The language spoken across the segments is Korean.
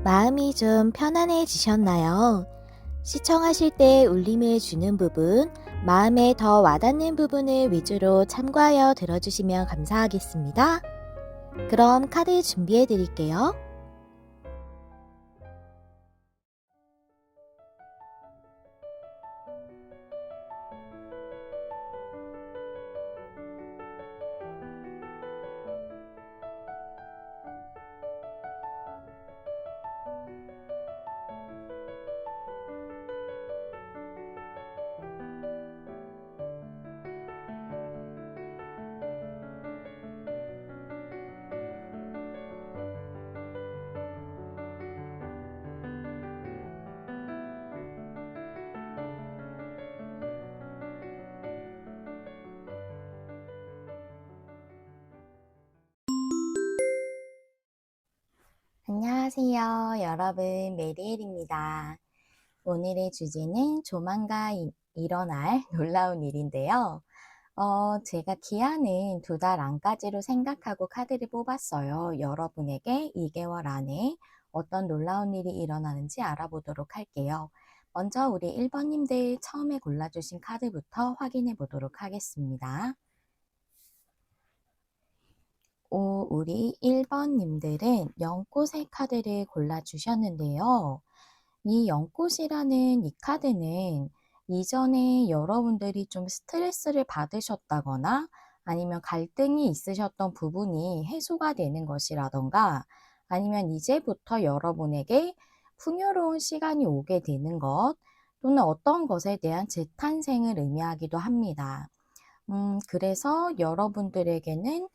마음이 좀 편안해지셨나요? 시청하실 때 울림을 주는 부분, 마음에 더 와닿는 부분을 위주로 참고하여 들어주시면 감사하겠습니다. 그럼 카드 준비해 드릴게요. 안녕하세요. 여러분, 메리엘입니다. 오늘의 주제는 조만간 일어날 놀라운 일인데요. 제가 기한은 2달 안까지로 생각하고 카드를 뽑았어요. 여러분에게 2개월 안에 어떤 놀라운 일이 일어나는지 알아보도록 할게요. 먼저 우리 1번님들 처음에 골라주신 카드부터 확인해 보도록 하겠습니다. 우리 1번님들은 연꽃의 카드를 골라주셨는데요. 이 연꽃이라는 이 카드는 이전에 여러분들이 좀 스트레스를 받으셨다거나 아니면 갈등이 있으셨던 부분이 해소가 되는 것이라던가 아니면 이제부터 여러분에게 풍요로운 시간이 오게 되는 것 또는 어떤 것에 대한 재탄생을 의미하기도 합니다. 그래서 여러분들에게는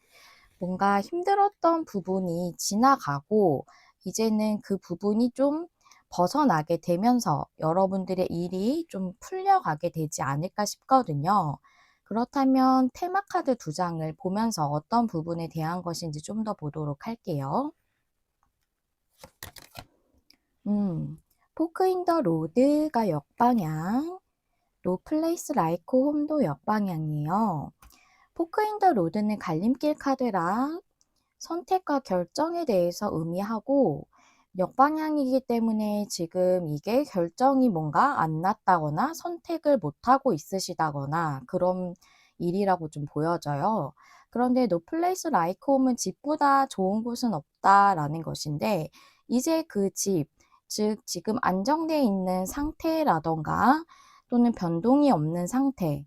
뭔가 힘들었던 부분이 지나가고 이제는 그 부분이 좀 벗어나게 되면서 여러분들의 일이 좀 풀려가게 되지 않을까 싶거든요. 그렇다면 테마 카드 2장을 보면서 어떤 부분에 대한 것인지 좀 더 보도록 할게요. 포크 인 더 로드가 역방향, 노 플레이스 라이크 홈도 역방향이에요. 포크 인 더 로드는 갈림길 카드라 선택과 결정에 대해서 의미하고 역방향이기 때문에 지금 이게 결정이 뭔가 안 났다거나 선택을 못하고 있으시다거나 그런 일이라고 좀 보여져요. 그런데 No place like home은 집보다 좋은 곳은 없다라는 것인데 이제 그 집, 즉 지금 안정되어 있는 상태라던가 또는 변동이 없는 상태,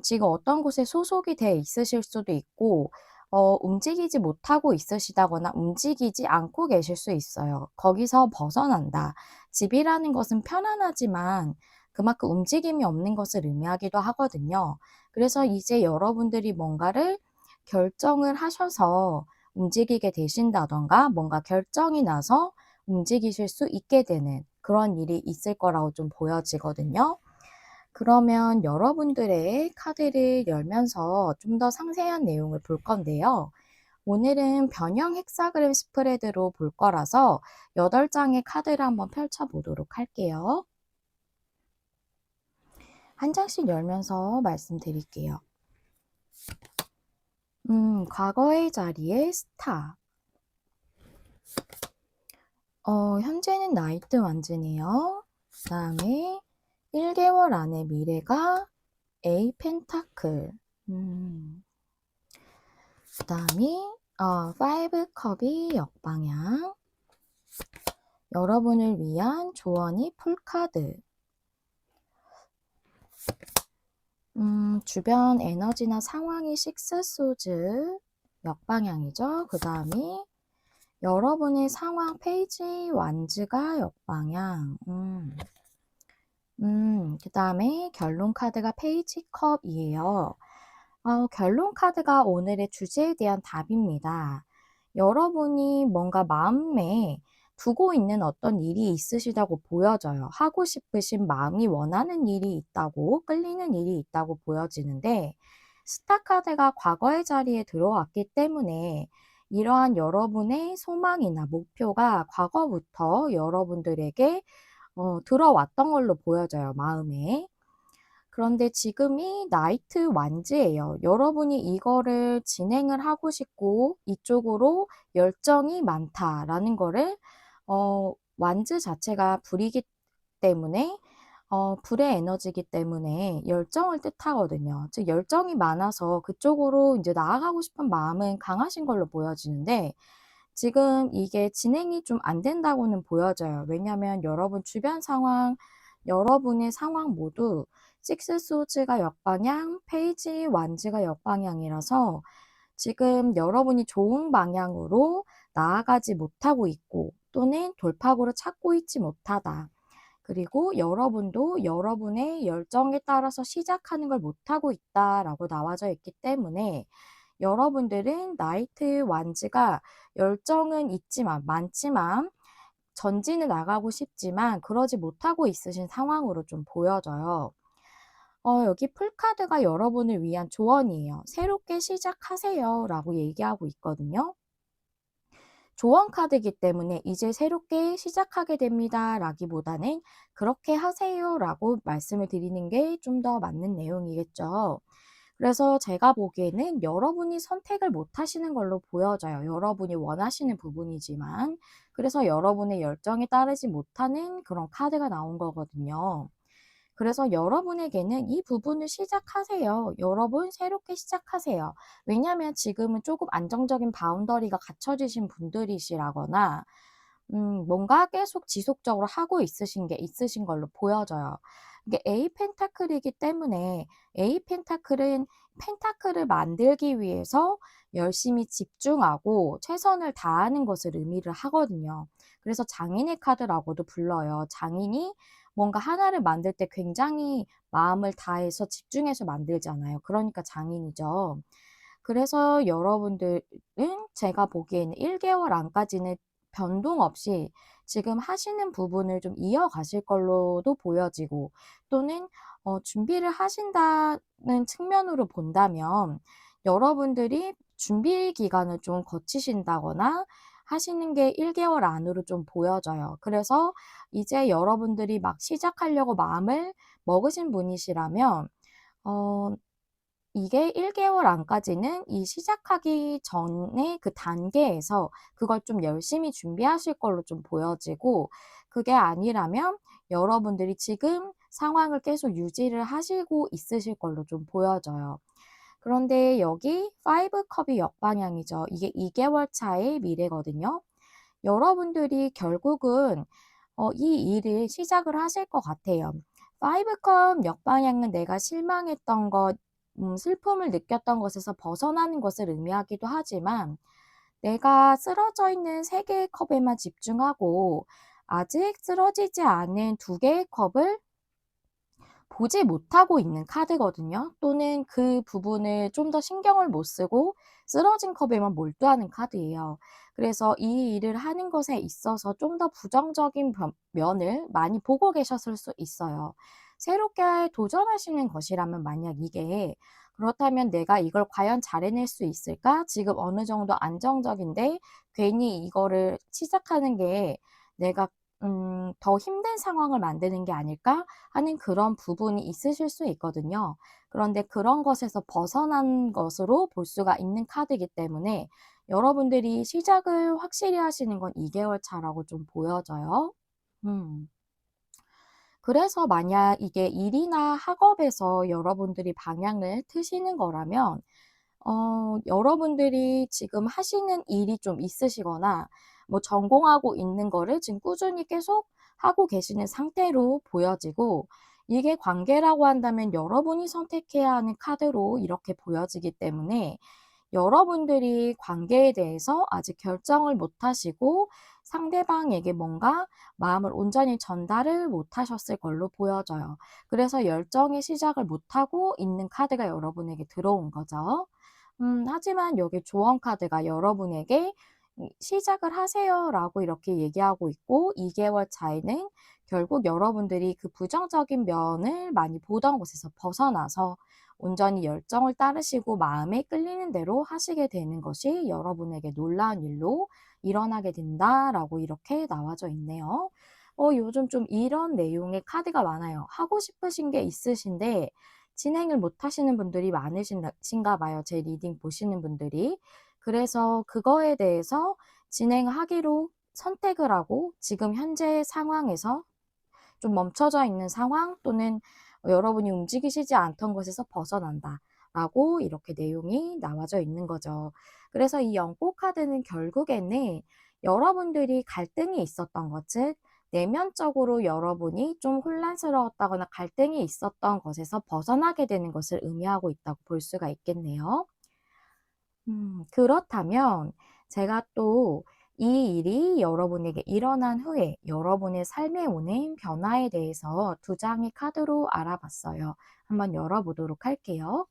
지금 어떤 곳에 소속이 되어 있으실 수도 있고 움직이지 못하고 있으시다거나 움직이지 않고 계실 수 있어요. 거기서 벗어난다. 집이라는 것은 편안하지만 그만큼 움직임이 없는 것을 의미하기도 하거든요. 그래서 이제 여러분들이 뭔가를 결정을 하셔서 움직이게 되신다던가 뭔가 결정이 나서 움직이실 수 있게 되는 그런 일이 있을 거라고 좀 보여지거든요. 그러면 여러분들의 카드를 열면서 좀 더 상세한 내용을 볼 건데요. 오늘은 변형 헥사그램 스프레드로 볼 거라서 8장의 카드를 한번 펼쳐 보도록 할게요. 한 장씩 열면서 말씀드릴게요. 과거의 자리에 스타. 현재는 나이트 완즈네요. 그 다음에 1개월 안의 미래가 A 펜타클. 그 다음에 5 컵이 역방향. 여러분을 위한 조언이 풀카드. 주변 에너지나 상황이 6 소즈 역방향이죠. 그 다음에 여러분의 상황 페이지 완즈가 역방향. 그 다음에 결론 카드가 페이지 컵이에요. 결론 카드가 오늘의 주제에 대한 답입니다. 여러분이 뭔가 마음에 두고 있는 어떤 일이 있으시다고 보여져요. 하고 싶으신 마음이 원하는 일이 있다고, 끌리는 일이 있다고 보여지는데 스타 카드가 과거의 자리에 들어왔기 때문에 이러한 여러분의 소망이나 목표가 과거부터 여러분들에게 들어왔던 걸로 보여져요, 마음에. 그런데 지금이 나이트 완즈예요. 여러분이 이거를 진행을 하고 싶고 이쪽으로 열정이 많다라는 거를 완즈 자체가 불이기 때문에 불의 에너지이기 때문에 열정을 뜻하거든요. 즉 열정이 많아서 그쪽으로 이제 나아가고 싶은 마음은 강하신 걸로 보여지는데 지금 이게 진행이 좀 안 된다고는 보여져요. 왜냐하면 여러분 주변 상황, 여러분의 상황 모두 식스 소즈가 역방향, 페이지 완즈가 역방향이라서 지금 여러분이 좋은 방향으로 나아가지 못하고 있고 또는 돌파구를 찾고 있지 못하다. 그리고 여러분도 여러분의 열정에 따라서 시작하는 걸 못하고 있다라고 나와져 있기 때문에 여러분들은 나이트 완즈가 열정은 있지만 많지만 전진을 나가고 싶지만 그러지 못하고 있으신 상황으로 좀 보여져요. 여기 풀카드가 여러분을 위한 조언이에요. 새롭게 시작하세요 라고 얘기하고 있거든요. 조언 카드이기 때문에 이제 새롭게 시작하게 됩니다 라기보다는 그렇게 하세요 라고 말씀을 드리는 게 좀 더 맞는 내용이겠죠. 그래서 제가 보기에는 여러분이 선택을 못 하시는 걸로 보여져요. 여러분이 원하시는 부분이지만. 그래서 여러분의 열정에 따르지 못하는 그런 카드가 나온 거거든요. 그래서 여러분에게는 이 부분을 시작하세요. 여러분 새롭게 시작하세요. 왜냐하면 지금은 조금 안정적인 바운더리가 갖춰지신 분들이시라거나 뭔가 계속 지속적으로 하고 있으신 게 있으신 걸로 보여져요. 이게 에이 펜타클이기 때문에 에이 펜타클은 펜타클을 만들기 위해서 열심히 집중하고 최선을 다하는 것을 의미를 하거든요. 그래서 장인의 카드라고도 불러요. 장인이 뭔가 하나를 만들 때 굉장히 마음을 다해서 집중해서 만들잖아요. 그러니까 장인이죠. 그래서 여러분들은 제가 보기에는 1개월 안까지는 변동 없이 지금 하시는 부분을 좀 이어가실 걸로도 보여지고 또는 준비를 하신다는 측면으로 본다면 여러분들이 준비 기간을 좀 거치신다거나 하시는 게 1개월 안으로 좀 보여져요. 그래서 이제 여러분들이 막 시작하려고 마음을 먹으신 분이시라면 어 이게 1개월 안까지는 이 시작하기 전에 그 단계에서 그걸 좀 열심히 준비하실 걸로 좀 보여지고 그게 아니라면 여러분들이 지금 상황을 계속 유지를 하시고 있으실 걸로 좀 보여져요. 그런데 여기 5 컵이 역방향이죠. 이게 2개월 차의 미래거든요. 여러분들이 결국은 이 일을 시작을 하실 것 같아요. 5 컵 역방향은 내가 실망했던 것, 슬픔을 느꼈던 것에서 벗어나는 것을 의미하기도 하지만 내가 쓰러져 있는 3개의 컵에만 집중하고 아직 쓰러지지 않은 2개의 컵을 보지 못하고 있는 카드거든요. 또는 그 부분을 좀 더 신경을 못 쓰고 쓰러진 컵에만 몰두하는 카드예요. 그래서 이 일을 하는 것에 있어서 좀 더 부정적인 면을 많이 보고 계셨을 수 있어요. 새롭게 도전하시는 것이라면 만약 이게 그렇다면 '내가 이걸 과연 잘 해낼 수 있을까? 지금 어느 정도 안정적인데 괜히 이거를 시작하는 게 내가 더 힘든 상황을 만드는 게 아닐까?' 하는 그런 부분이 있으실 수 있거든요. 그런데 그런 것에서 벗어난 것으로 볼 수가 있는 카드이기 때문에 여러분들이 시작을 확실히 하시는 건 2개월 차라고 좀 보여져요. 음. 그래서 만약 이게 일이나 학업에서 여러분들이 방향을 트시는 거라면 여러분들이 지금 하시는 일이 좀 있으시거나 뭐 전공하고 있는 거를 지금 꾸준히 계속 하고 계시는 상태로 보여지고 이게 관계라고 한다면 여러분이 선택해야 하는 카드로 이렇게 보여지기 때문에 여러분들이 관계에 대해서 아직 결정을 못 하시고 상대방에게 뭔가 마음을 온전히 전달을 못 하셨을 걸로 보여져요. 그래서 열정의 시작을 못 하고 있는 카드가 여러분에게 들어온 거죠. 하지만 여기 조언 카드가 여러분에게 "시작을 하세요."라고 이렇게 얘기하고 있고 2개월 차에는 결국 여러분들이 그 부정적인 면을 많이 보던 곳에서 벗어나서 온전히 열정을 따르시고 마음에 끌리는 대로 하시게 되는 것이 여러분에게 놀라운 일로 일어나게 된다라고 이렇게 나와져 있네요. 요즘 좀 이런 내용의 카드가 많아요. 하고 싶으신 게 있으신데 진행을 못 하시는 분들이 많으신가 봐요, 제 리딩 보시는 분들이. 그래서 그거에 대해서 진행하기로 선택을 하고 지금 현재 상황에서 좀 멈춰져 있는 상황 또는 여러분이 움직이시지 않던 것에서 벗어난다 라고 이렇게 내용이 나와져 있는 거죠. 그래서 이 영포 카드는 결국에는 여러분들이 갈등이 있었던 것, 즉 내면적으로 여러분이 좀 혼란스러웠다거나 갈등이 있었던 것에서 벗어나게 되는 것을 의미하고 있다고 볼 수가 있겠네요. 그렇다면 제가 또 이 일이 여러분에게 일어난 후에 여러분의 삶에 오는 변화에 대해서 두 장의 카드로 알아봤어요. 한번 열어보도록 할게요.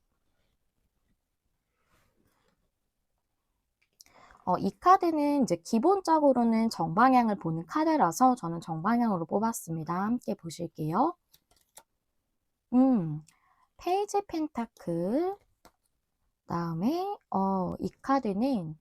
이 카드는 이제 기본적으로는 정방향을 보는 카드라서 저는 정방향으로 뽑았습니다. 함께 보실게요. 페이지 펜타클. 다음에 이 카드는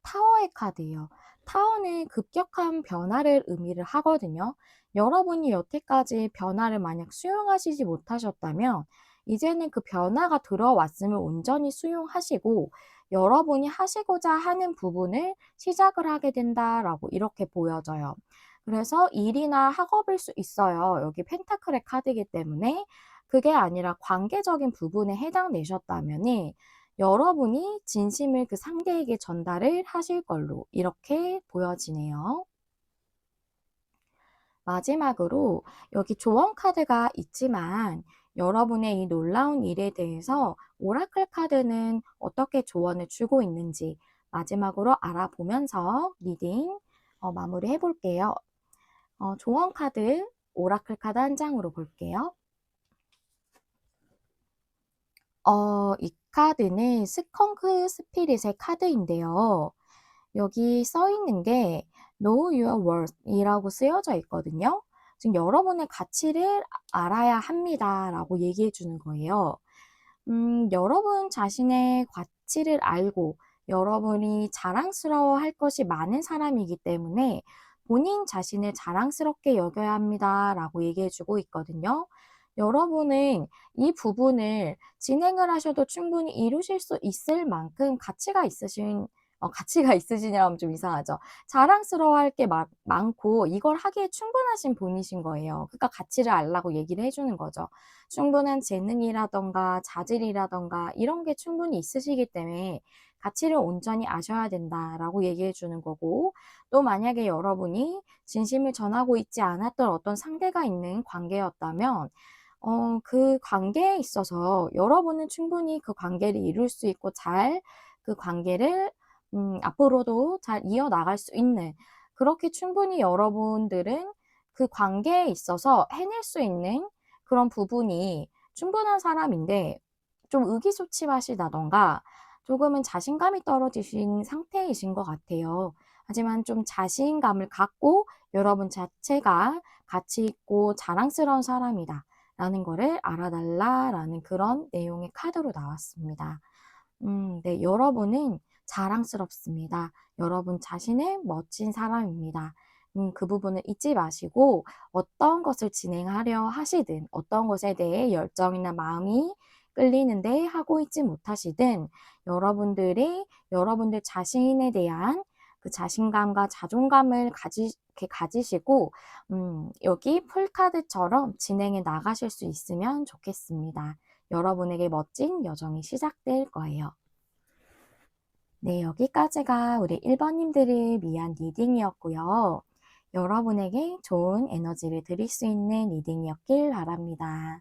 타워의 카드예요. 타워는 급격한 변화를 의미를 하거든요. 여러분이 여태까지 변화를 만약 수용하시지 못하셨다면 이제는 그 변화가 들어왔음을 온전히 수용하시고 여러분이 하시고자 하는 부분을 시작을 하게 된다라고 이렇게 보여져요. 그래서 일이나 학업일 수 있어요. 여기 펜타클의 카드이기 때문에 그게 아니라 관계적인 부분에 해당되셨다면은 여러분이 진심을 그 상대에게 전달을 하실 걸로 이렇게 보여지네요. 마지막으로 여기 조언 카드가 있지만 여러분의 이 놀라운 일에 대해서 오라클 카드는 어떻게 조언을 주고 있는지 마지막으로 알아보면서 리딩 마무리해 볼게요. 조언 카드, 오라클 카드 한 장으로 볼게요. 이 카드는 스컹크 스피릿의 카드인데요. 여기 써 있는 게 Know your worth 이라고 쓰여져 있거든요. 지금 여러분의 가치를 알아야 합니다 라고 얘기해 주는 거예요. 여러분 자신의 가치를 알고 여러분이 자랑스러워 할 것이 많은 사람이기 때문에 본인 자신을 자랑스럽게 여겨야 합니다 라고 얘기해 주고 있거든요. 여러분은 이 부분을 진행을 하셔도 충분히 이루실 수 있을 만큼 가치가 있으시냐면 좀 이상하죠. 자랑스러워할 게 많고 이걸 하기에 충분하신 분이신 거예요. 그러니까 가치를 알라고 얘기를 해주는 거죠. 충분한 재능이라던가 자질이라던가 이런 게 충분히 있으시기 때문에 가치를 온전히 아셔야 된다라고 얘기해 주는 거고 또 만약에 여러분이 진심을 전하고 있지 않았던 어떤 상대가 있는 관계였다면 그 관계에 있어서 여러분은 충분히 그 관계를 이룰 수 있고 잘 그 관계를 앞으로도 잘 이어나갈 수 있는 그렇게 충분히 여러분들은 그 관계에 있어서 해낼 수 있는 그런 부분이 충분한 사람인데 좀 의기소침하시다던가 조금은 자신감이 떨어지신 상태이신 것 같아요. 하지만 좀 자신감을 갖고 여러분 자체가 가치 있고 자랑스러운 사람이다. 라는 거를 알아달라라는 그런 내용의 카드로 나왔습니다. 네, 여러분은 자랑스럽습니다. 여러분 자신은 멋진 사람입니다. 그 부분을 잊지 마시고 어떤 것을 진행하려 하시든 어떤 것에 대해 열정이나 마음이 끌리는데 하고 있지 못하시든 여러분들 자신에 대한 그 자신감과 자존감을 가지시고 여기 풀카드처럼 진행해 나가실 수 있으면 좋겠습니다. 여러분에게 멋진 여정이 시작될 거예요. 네, 여기까지가 우리 1번님들을 위한 리딩이었고요. 여러분에게 좋은 에너지를 드릴 수 있는 리딩이었길 바랍니다.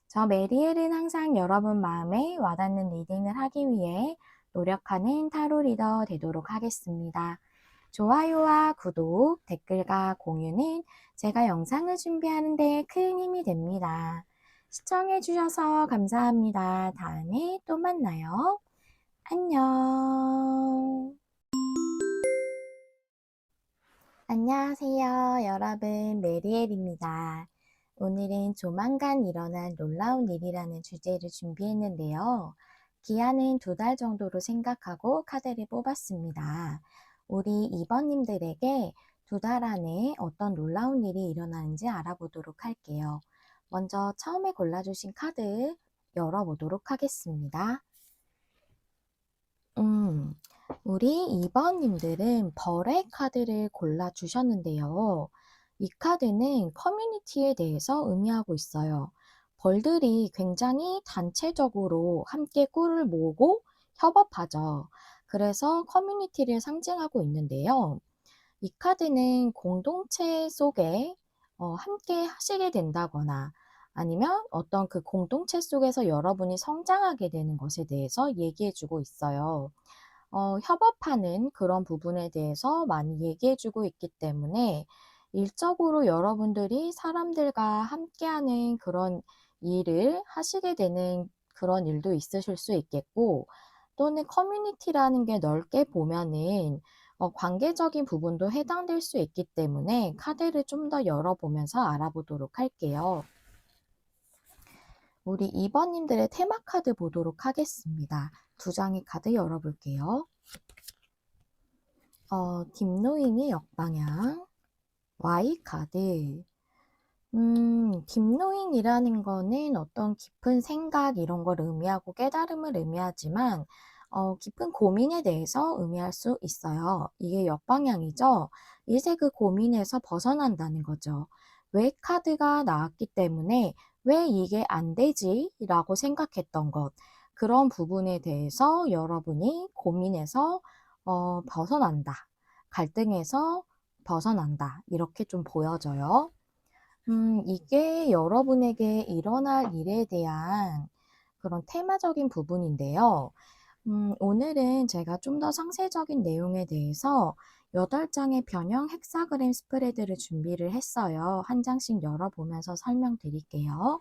저 메리엘은 항상 여러분 마음에 와닿는 리딩을 하기 위해 노력하는 타로 리더 되도록 하겠습니다. 좋아요와 구독, 댓글과 공유는 제가 영상을 준비하는 데 큰 힘이 됩니다. 시청해주셔서 감사합니다. 다음에 또 만나요. 안녕. 안녕하세요. 여러분, 메리엘입니다. 오늘은 조만간 일어날 놀라운 일이라는 주제를 준비했는데요. 기한은 2달 정도로 생각하고 카드를 뽑았습니다. 우리 2번님들에게 2달 안에 어떤 놀라운 일이 일어나는지 알아보도록 할게요. 먼저 처음에 골라주신 카드 열어보도록 하겠습니다. 우리 2번님들은 벌의 카드를 골라주셨는데요. 이 카드는 커뮤니티에 대해서 의미하고 있어요. 벌들이 굉장히 단체적으로 함께 꿀을 모으고 협업하죠. 그래서 커뮤니티를 상징하고 있는데요. 이 카드는 공동체 속에 함께 하시게 된다거나 아니면 어떤 그 공동체 속에서 여러분이 성장하게 되는 것에 대해서 얘기해 주고 있어요. 협업하는 그런 부분에 대해서 많이 얘기해 주고 있기 때문에 일적으로 여러분들이 사람들과 함께하는 그런 일을 하시게 되는 그런 일도 있으실 수 있겠고, 또는 커뮤니티라는 게 넓게 보면은 관계적인 부분도 해당될 수 있기 때문에 카드를 좀 더 열어보면서 알아보도록 할게요. 우리 2번님들의 테마 카드 보도록 하겠습니다. 두 장의 카드 열어볼게요. 딥노잉의 역방향, Y카드. 딥노잉이라는 거는 어떤 깊은 생각 이런 걸 의미하고 깨달음을 의미하지만 깊은 고민에 대해서 의미할 수 있어요. 이게 역방향이죠. 이제 그 고민에서 벗어난다는 거죠. 왜 카드가 나왔기 때문에 왜 이게 안 되지? 라고 생각했던 것. 그런 부분에 대해서 여러분이 고민에서 벗어난다. 갈등에서 벗어난다. 이렇게 좀 보여져요. 이게 여러분에게 일어날 일에 대한 그런 테마적인 부분인데요. 오늘은 제가 좀 더 상세적인 내용에 대해서 8장의 변형 헥사그램 스프레드를 준비를 했어요. 한 장씩 열어보면서 설명드릴게요.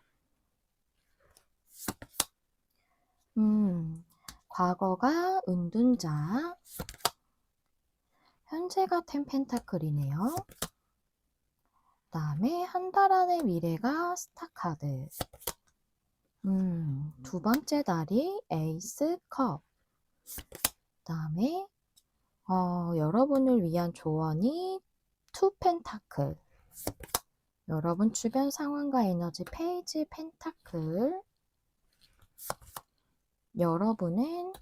과거가 은둔자, 현재가 텐펜타클이네요. 다음에 한 달 안의 미래가 스타카드. 두 번째 다리 에이스 컵. 다음에 여러분을 위한 조언이 투 펜타클. 여러분 주변 상황과 에너지 페이지 펜타클. 여러분은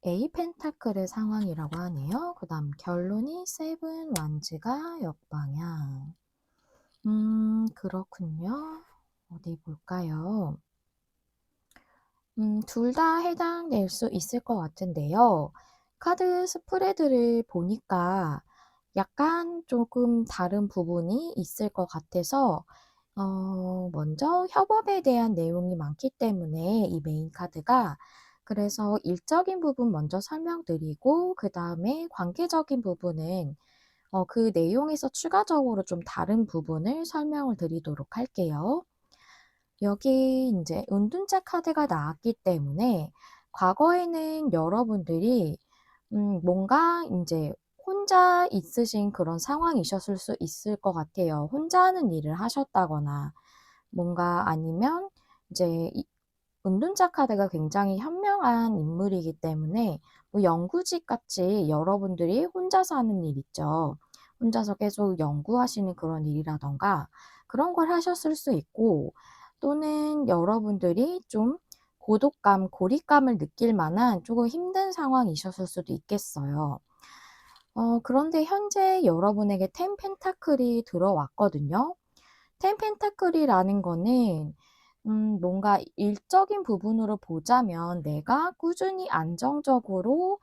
A 펜타클의 상황이라고 하네요. 그 다음 결론이 세븐 완즈가 역방향. 그렇군요. 어디 볼까요? 둘 다 해당될 수 있을 것 같은데요. 카드 스프레드를 보니까 약간 조금 다른 부분이 있을 것 같아서 먼저 협업에 대한 내용이 많기 때문에 이 메인 카드가 그래서 일적인 부분 먼저 설명드리고 그 다음에 관계적인 부분은 그 내용에서 추가적으로 좀 다른 부분을 설명을 드리도록 할게요. 여기 이제 은둔자 카드가 나왔기 때문에 과거에는 여러분들이 뭔가 이제 혼자 있으신 그런 상황이셨을 수 있을 것 같아요. 혼자 하는 일을 하셨다거나 뭔가 아니면 이제 은둔자 카드가 굉장히 현명한 인물이기 때문에 뭐 연구직 같이 여러분들이 혼자서 하는 일 있죠. 혼자서 계속 연구하시는 그런 일이라던가 그런 걸 하셨을 수 있고 또는 여러분들이 좀 고독감, 고립감을 느낄 만한 조금 힘든 상황이셨을 수도 있겠어요. 그런데 현재 여러분에게 텐 펜타클이 들어왔거든요. 텐 펜타클이라는 거는 뭔가 일적인 부분으로 보자면 내가 꾸준히 안정적으로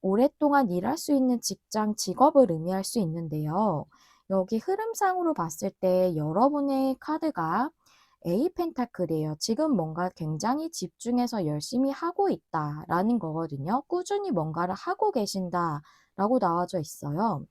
오랫동안 일할 수 있는 직장, 직업을 의미할 수 있는데요. 여기 흐름상으로 봤을 때 여러분의 카드가 A 펜타클이에요. 지금 뭔가 굉장히 집중해서 열심히 하고 있다라는 거거든요. 꾸준히 뭔가를 하고 계신다라고 나와져 있어요.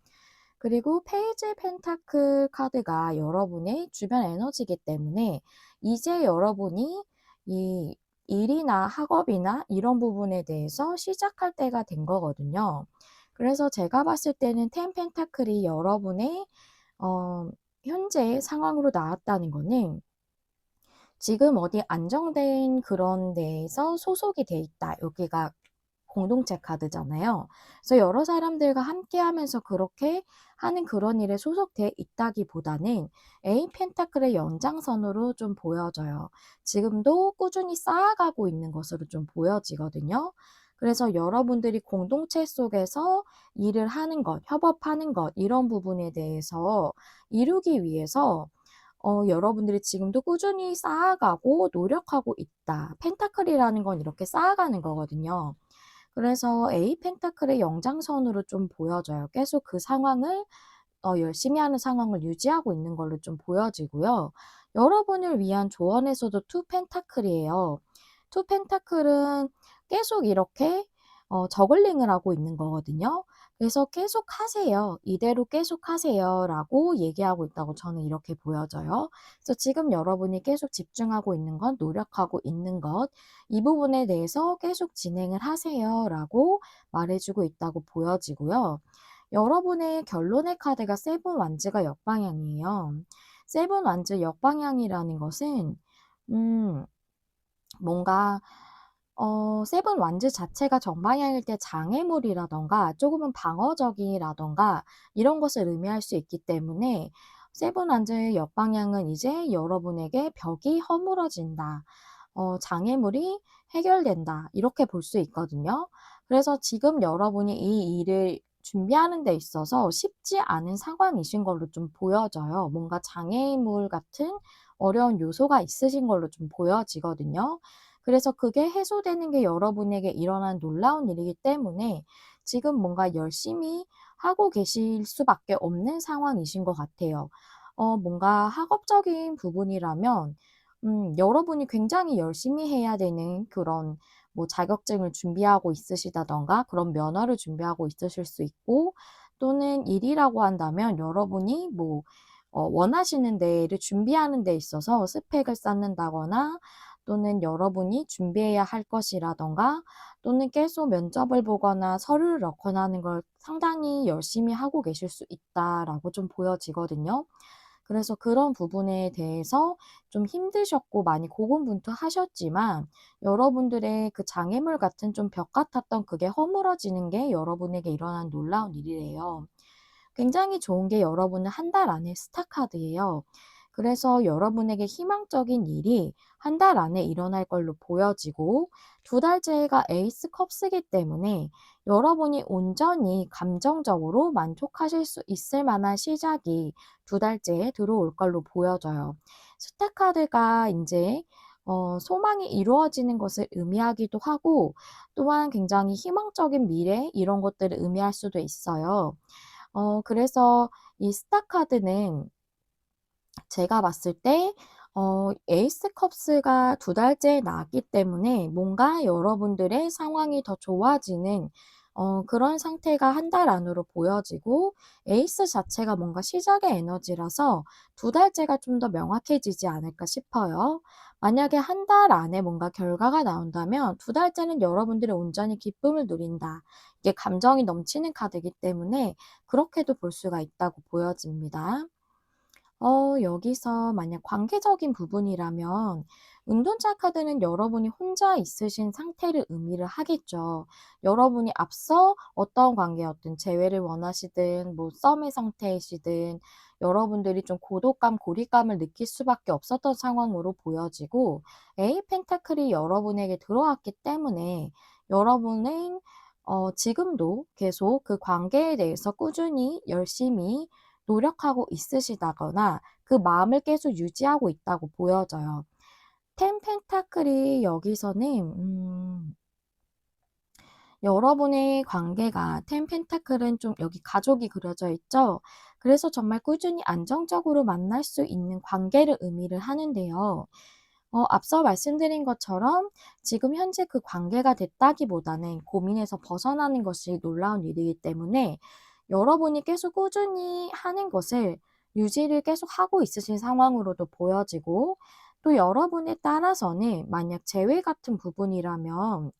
그리고 페이지 펜타클 카드가 여러분의 주변 에너지이기 때문에 이제 여러분이 이 일이나 학업이나 이런 부분에 대해서 시작할 때가 된 거거든요. 그래서 제가 봤을 때는 텐 펜타클이 여러분의 현재 상황으로 나왔다는 거는 지금 어디 안정된 그런 데에서 소속이 돼 있다. 여기가 공동체 카드잖아요. 그래서 여러 사람들과 함께 하면서 그렇게 하는 그런 일에 소속돼 있다기보다는 A 펜타클의 연장선으로 좀 보여져요. 지금도 꾸준히 쌓아가고 있는 것으로 좀 보여지거든요. 그래서 여러분들이 공동체 속에서 일을 하는 것, 협업하는 것 이런 부분에 대해서 이루기 위해서 여러분들이 지금도 꾸준히 쌓아가고 노력하고 있다. 펜타클이라는 건 이렇게 쌓아가는 거거든요. 그래서 A 펜타클의 연장선으로 좀 보여져요. 계속 그 상황을 열심히 하는 상황을 유지하고 있는 걸로 좀 보여지고요. 여러분을 위한 조언에서도 투 펜타클이에요. 투 펜타클은 계속 이렇게 저글링을 하고 있는 거거든요. 그래서 "계속 하세요. 이대로 계속 하세요."라고 얘기하고 있다고 저는 이렇게 보여져요. 그래서 지금 여러분이 계속 집중하고 있는 건 노력하고 있는 것, 이 부분에 대해서 "계속 진행을 하세요."라고 말해 주고 있다고 보여지고요. 여러분의 결론의 카드가 세븐 완즈가 역방향이에요. 세븐 완즈 역방향이라는 것은 음 뭔가 세븐 완즈 자체가 정방향일 때 장애물이라든가 조금은 방어적이라든가 이런 것을 의미할 수 있기 때문에 세븐 완즈의 역방향은 이제 여러분에게 벽이 허물어진다. 장애물이 해결된다. 이렇게 볼 수 있거든요. 그래서 지금 여러분이 이 일을 준비하는 데 있어서 쉽지 않은 상황이신 걸로 좀 보여져요. 뭔가 장애물 같은 어려운 요소가 있으신 걸로 좀 보여지거든요. 그래서 그게 해소되는 게 여러분에게 일어난 놀라운 일이기 때문에 지금 뭔가 열심히 하고 계실 수밖에 없는 상황이신 것 같아요. 뭔가 학업적인 부분이라면 여러분이 굉장히 열심히 해야 되는 그런 뭐 자격증을 준비하고 있으시다든가 그런 면허를 준비하고 있으실 수 있고, 또는 일이라고 한다면 여러분이 뭐 원하시는 데를 준비하는 데 있어서 스펙을 쌓는다거나, 또는 여러분이 준비해야 할 것이라든가, 또는 계속 면접을 보거나 서류를 넣거나 하는 걸 상당히 열심히 하고 계실 수 있다라고 좀 보여지거든요. 그래서 그런 부분에 대해서 좀 힘드셨고 많이 고군분투하셨지만 여러분들의 그 장애물 같은 좀 벽 같았던 그게 허물어지는 게 여러분에게 일어난 놀라운 일이래요. 굉장히 좋은 게 여러분은 한 달 안에 스타카드예요. 그래서 여러분에게 희망적인 일이 한 달 안에 일어날 걸로 보여지고, 두 달째가 에이스 컵스이기 때문에 여러분이 온전히 감정적으로 만족하실 수 있을 만한 시작이 두 달째에 들어올 걸로 보여져요. 스타카드가 이제 소망이 이루어지는 것을 의미하기도 하고, 또한 굉장히 희망적인 미래 이런 것들을 의미할 수도 있어요. 그래서 이 스타 카드는 제가 봤을 때 에이스 컵스가 두 달째 나왔기 때문에 뭔가 여러분들의 상황이 더 좋아지는 그런 상태가 한 달 안으로 보여지고, 에이스 자체가 뭔가 시작의 에너지라서 두 달째가 좀 더 명확해지지 않을까 싶어요. 만약에 한 달 안에 뭔가 결과가 나온다면 두 달째는 여러분들이 온전히 기쁨을 누린다. 이게 감정이 넘치는 카드이기 때문에 그렇게도 볼 수가 있다고 보여집니다. 여기서 만약 관계적인 부분이라면 운동자 카드는 여러분이 혼자 있으신 상태를 의미를 하겠죠. 여러분이 앞서 어떤 관계였든 재회를 원하시든 뭐 썸의 상태이시든 여러분들이 좀 고독감, 고립감을 느낄 수밖에 없었던 상황으로 보여지고, 에이 펜타클이 여러분에게 들어왔기 때문에 여러분은 지금도 계속 그 관계에 대해서 꾸준히 열심히 노력하고 있으시다거나 그 마음을 계속 유지하고 있다고 보여져요. 텐 펜타클이 여기서는 여러분의 관계가, 텐 펜타클은 좀 여기 가족이 그려져 있죠. 그래서 정말 꾸준히 안정적으로 만날 수 있는 관계를 의미를 하는데요. 앞서 말씀드린 것처럼 지금 현재 그 관계가 됐다기보다는 고민에서 벗어나는 것이 놀라운 일이기 때문에 여러분이 계속 꾸준히 하는 것을 유지를 계속 하고 있으신 상황으로도 보여지고, 또 여러분에 따라서는 만약 재회 같은 부분이라면,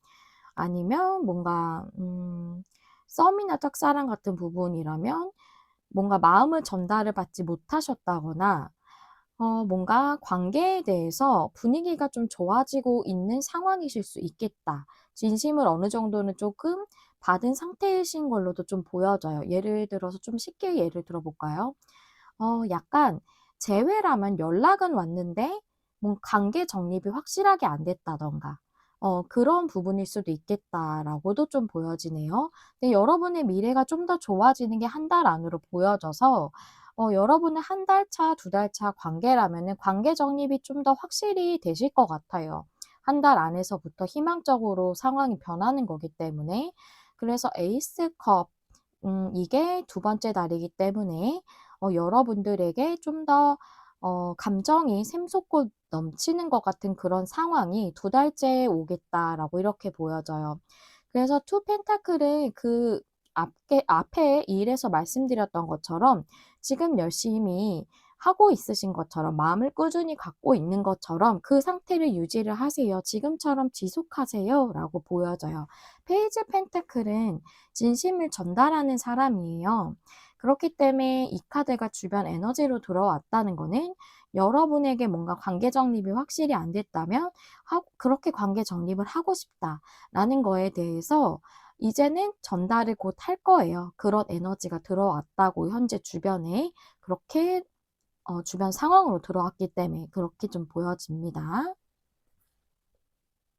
아니면 뭔가 썸이나 짝사랑 같은 부분이라면 뭔가 마음을 전달을 받지 못하셨다거나 뭔가 관계에 대해서 분위기가 좀 좋아지고 있는 상황이실 수 있겠다. 진심을 어느 정도는 조금 받은 상태이신 걸로도 좀 보여져요. 예를 들어서 좀 쉽게 예를 들어 볼까요? 약간 재회라면 연락은 왔는데 관계 정립이 확실하게 안 됐다든가, 그런 부분일 수도 있겠다라고도 좀 보여지네요. 근데 여러분의 미래가 좀 더 좋아지는 게 한 달 안으로 보여져서 여러분의 한 달 차, 두 달 차 관계라면은 관계 정립이 좀 더 확실히 되실 것 같아요. 한 달 안에서부터 희망적으로 상황이 변하는 거기 때문에. 그래서 에이스 컵 이게 두 번째 달이기 때문에 여러분들에게 좀 더 감정이 샘솟고 넘치는 것 같은 그런 상황이 두 달째에 오겠다라고 이렇게 보여져요. 그래서 투 펜타클은 그 앞에 일에서 말씀드렸던 것처럼 지금 열심히 하고 있으신 것처럼 마음을 꾸준히 갖고 있는 것처럼 그 상태를 유지를 하세요. 지금처럼 지속하세요라고 보여져요. 페이지 펜타클은 진심을 전달하는 사람이에요. 그렇기 때문에 이 카드가 주변 에너지로 들어왔다는 거는 여러분에게 뭔가 관계 정립이 확실히 안 됐다면 그렇게 관계 정립을 하고 싶다라는 거에 대해서 이제는 전달을 곧 할 거예요. 그런 에너지가 들어왔다고 현재 주변에 그렇게 주변 상황으로 들어왔기 때문에 그렇게 좀 보여집니다.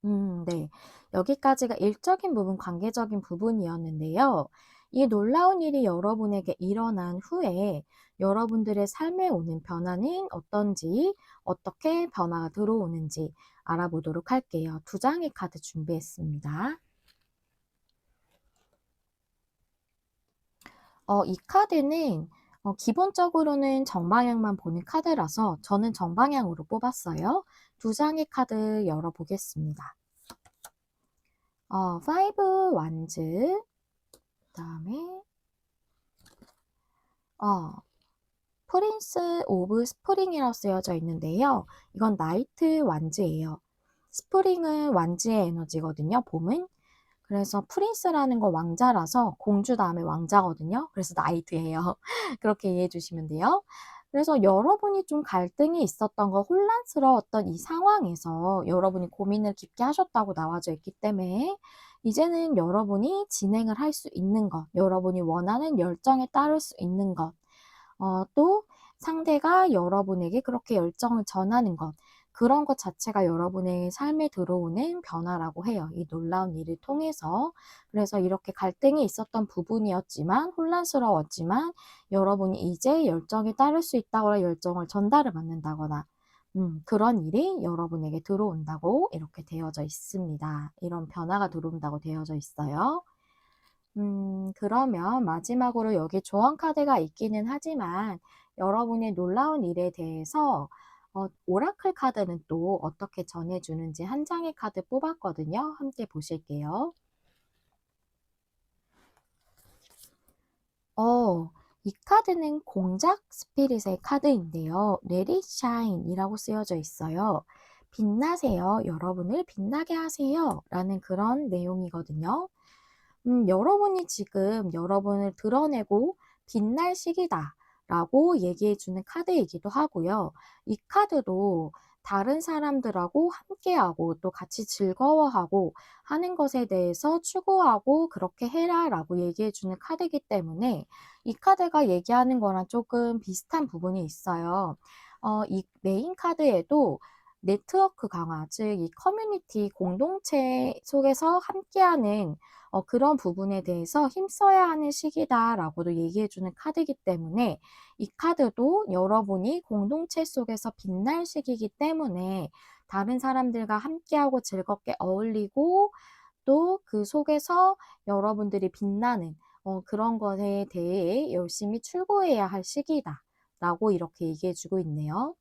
네. 여기까지가 일적인 부분, 관계적인 부분이었는데요. 이 놀라운 일이 여러분에게 일어난 후에 여러분들의 삶에 오는 변화는 어떤지, 어떻게 변화가 들어오는지 알아보도록 할게요. 두 장의 카드 준비했습니다. 이 카드는 기본적으로는 정방향만 보는 카드라서 저는 정방향으로 뽑았어요. 두 장의 카드 열어보겠습니다. 5 완즈, 그다음에 프린스 오브 스프링이라고 쓰여져 있는데요. 이건 나이트 완즈예요. 스프링은 완즈의 에너지거든요. 봄은. 그래서 프린스라는 거 왕자라서 공주 다음에 왕자거든요. 그래서 나이트예요. 그렇게 이해해 주시면 돼요. 그래서 여러분이 좀 갈등이 있었던 거, 혼란스러웠던 이 상황에서 여러분이 고민을 깊게 하셨다고 나와져 있기 때문에 이제는 여러분이 진행을 할 수 있는 것, 여러분이 원하는 열정에 따를 수 있는 것, 또 상대가 여러분에게 그렇게 열정을 전하는 것, 그런 것 자체가 여러분의 삶에 들어오는 변화라고 해요. 이 놀라운 일을 통해서. 그래서 이렇게 갈등이 있었던 부분이었지만, 혼란스러웠지만, 여러분이 이제 열정에 따를 수 있다거나 열정을 전달을 받는다거나, 그런 일이 여러분에게 들어온다고 이렇게 되어져 있습니다. 이런 변화가 들어온다고 되어져 있어요. 그러면 마지막으로 여기 조언 카드가 있기는 하지만 여러분의 놀라운 일에 대해서 오라클 카드는 또 어떻게 전해주는지 한 장의 카드 뽑았거든요. 함께 보실게요. 이 카드는 공작 스피릿의 카드인데요. Let it shine 이라고 쓰여져 있어요. 빛나세요. 여러분을 빛나게 하세요. 라는 그런 내용이거든요. 여러분이 지금 여러분을 드러내고 빛날 시기다 라고 얘기해 주는 카드이기도 하고요. 이 카드도 다른 사람들하고 함께하고 또 같이 즐거워하고 하는 것에 대해서 추구하고 그렇게 해라 라고 얘기해 주는 카드이기 때문에 이 카드가 얘기하는 거랑 조금 비슷한 부분이 있어요. 이 메인 카드에도 네트워크 강화, 즉 이 커뮤니티 공동체 속에서 함께하는 그런 부분에 대해서 힘써야 하는 시기다라고도 얘기해주는 카드이기 때문에 이 카드도 여러분이 공동체 속에서 빛날 시기이기 때문에 다른 사람들과 함께하고 즐겁게 어울리고 또 그 속에서 여러분들이 빛나는 그런 것에 대해 열심히 출구해야 할 시기다라고 이렇게 얘기해주고 있네요.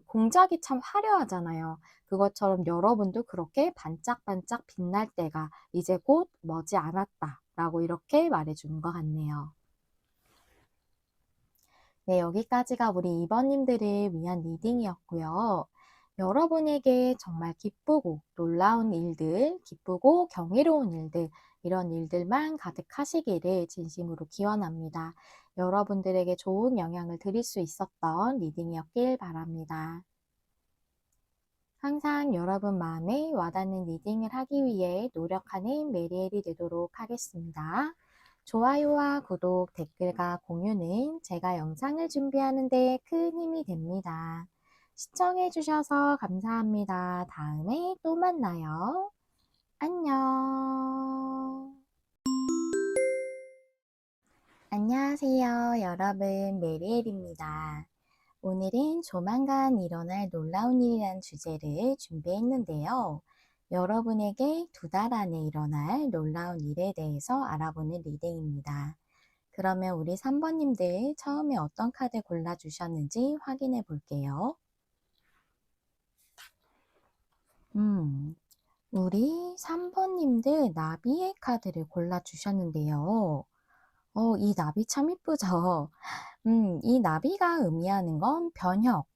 공작이 참 화려하잖아요. 그것처럼 여러분도 그렇게 반짝반짝 빛날 때가 이제 곧 머지 않았다라고 이렇게 말해주는 것 같네요. 네, 여기까지가 우리 2번님들을 위한 리딩이었고요. 여러분에게 정말 기쁘고 놀라운 일들, 기쁘고 경이로운 일들, 이런 일들만 가득하시기를 진심으로 기원합니다. 여러분들에게 좋은 영향을 드릴 수 있었던 리딩이었길 바랍니다. 항상 여러분 마음에 와닿는 리딩을 하기 위해 노력하는 메리엘이 되도록 하겠습니다. 좋아요와 구독, 댓글과 공유는 제가 영상을 준비하는 데 큰 힘이 됩니다. 시청해주셔서 감사합니다. 다음에 또 만나요. 안녕. 안녕하세요, 여러분. 메리엘입니다. 오늘은 조만간 일어날 놀라운 일이라는 주제를 준비했는데요. 여러분에게 2달 안에 일어날 놀라운 일에 대해서 알아보는 리딩입니다. 그러면 우리 3번님들 처음에 어떤 카드 골라주셨는지 확인해 볼게요. 우리 3번님들 나비의 카드를 골라주셨는데요. 이 나비 참 이쁘죠? 이 나비가 의미하는 건 변혁,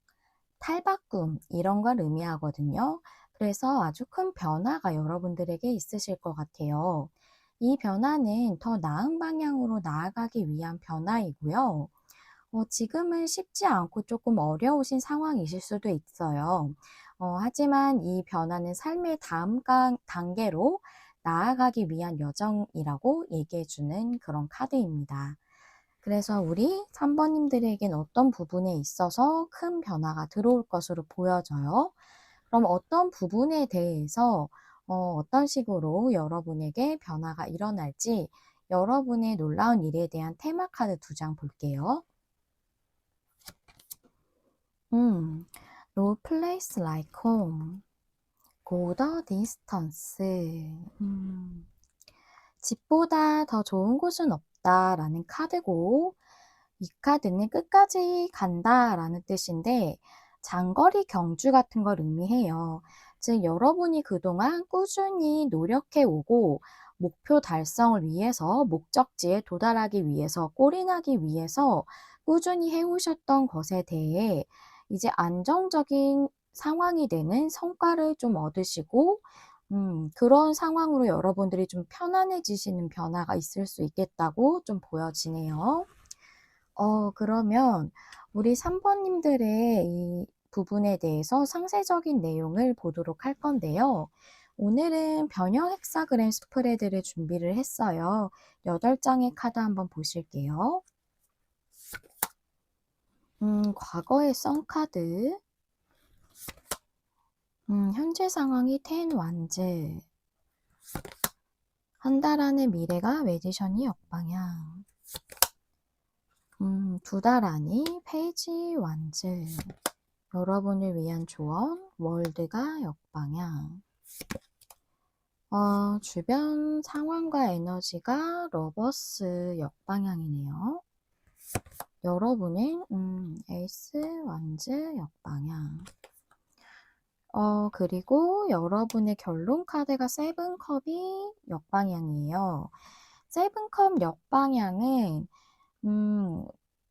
탈바꿈 이런 걸 의미하거든요. 그래서 아주 큰 변화가 여러분들에게 있으실 것 같아요. 이 변화는 더 나은 방향으로 나아가기 위한 변화이고요. 지금은 쉽지 않고 조금 어려우신 상황이실 수도 있어요. 하지만 이 변화는 삶의 다음 단계로 나아가기 위한 여정이라고 얘기해주는 그런 카드입니다. 그래서 우리 3번님들에겐 어떤 부분에 있어서 큰 변화가 들어올 것으로 보여져요. 그럼 어떤 부분에 대해서 어떤 식으로 여러분에게 변화가 일어날지 여러분의 놀라운 일에 대한 테마 카드 2장 볼게요. No place like home. Go the distance. 집보다 더 좋은 곳은 없다라는 카드고, 이 카드는 끝까지 간다라는 뜻인데 장거리 경주 같은 걸 의미해요. 즉 여러분이 그동안 꾸준히 노력해 오고 목표 달성을 위해서 목적지에 도달하기 위해서 골인하기 위해서 꾸준히 해오셨던 것에 대해 이제 안정적인 상황이 되는 성과를 좀 얻으시고 그런 상황으로 여러분들이 좀 편안해지시는 변화가 있을 수 있겠다고 좀 보여지네요. 그러면 우리 3번님들의 이 부분에 대해서 상세적인 내용을 보도록 할 건데요. 오늘은 변형 헥사그램 스프레드를 준비를 했어요. 8장의 카드 한번 보실게요. 과거의 썬카드, 현재 상황이 10 완즈, 한 달 안의 미래가 매지션이 역방향, 2달 안이 페이지 완즈, 여러분을 위한 조언, 월드가 역방향. 주변 상황과 에너지가 러버스 역방향이네요. 여러분은 에이스 완즈 역방향. 그리고 여러분의 결론 카드가 세븐컵이 역방향이에요. 세븐컵 역방향은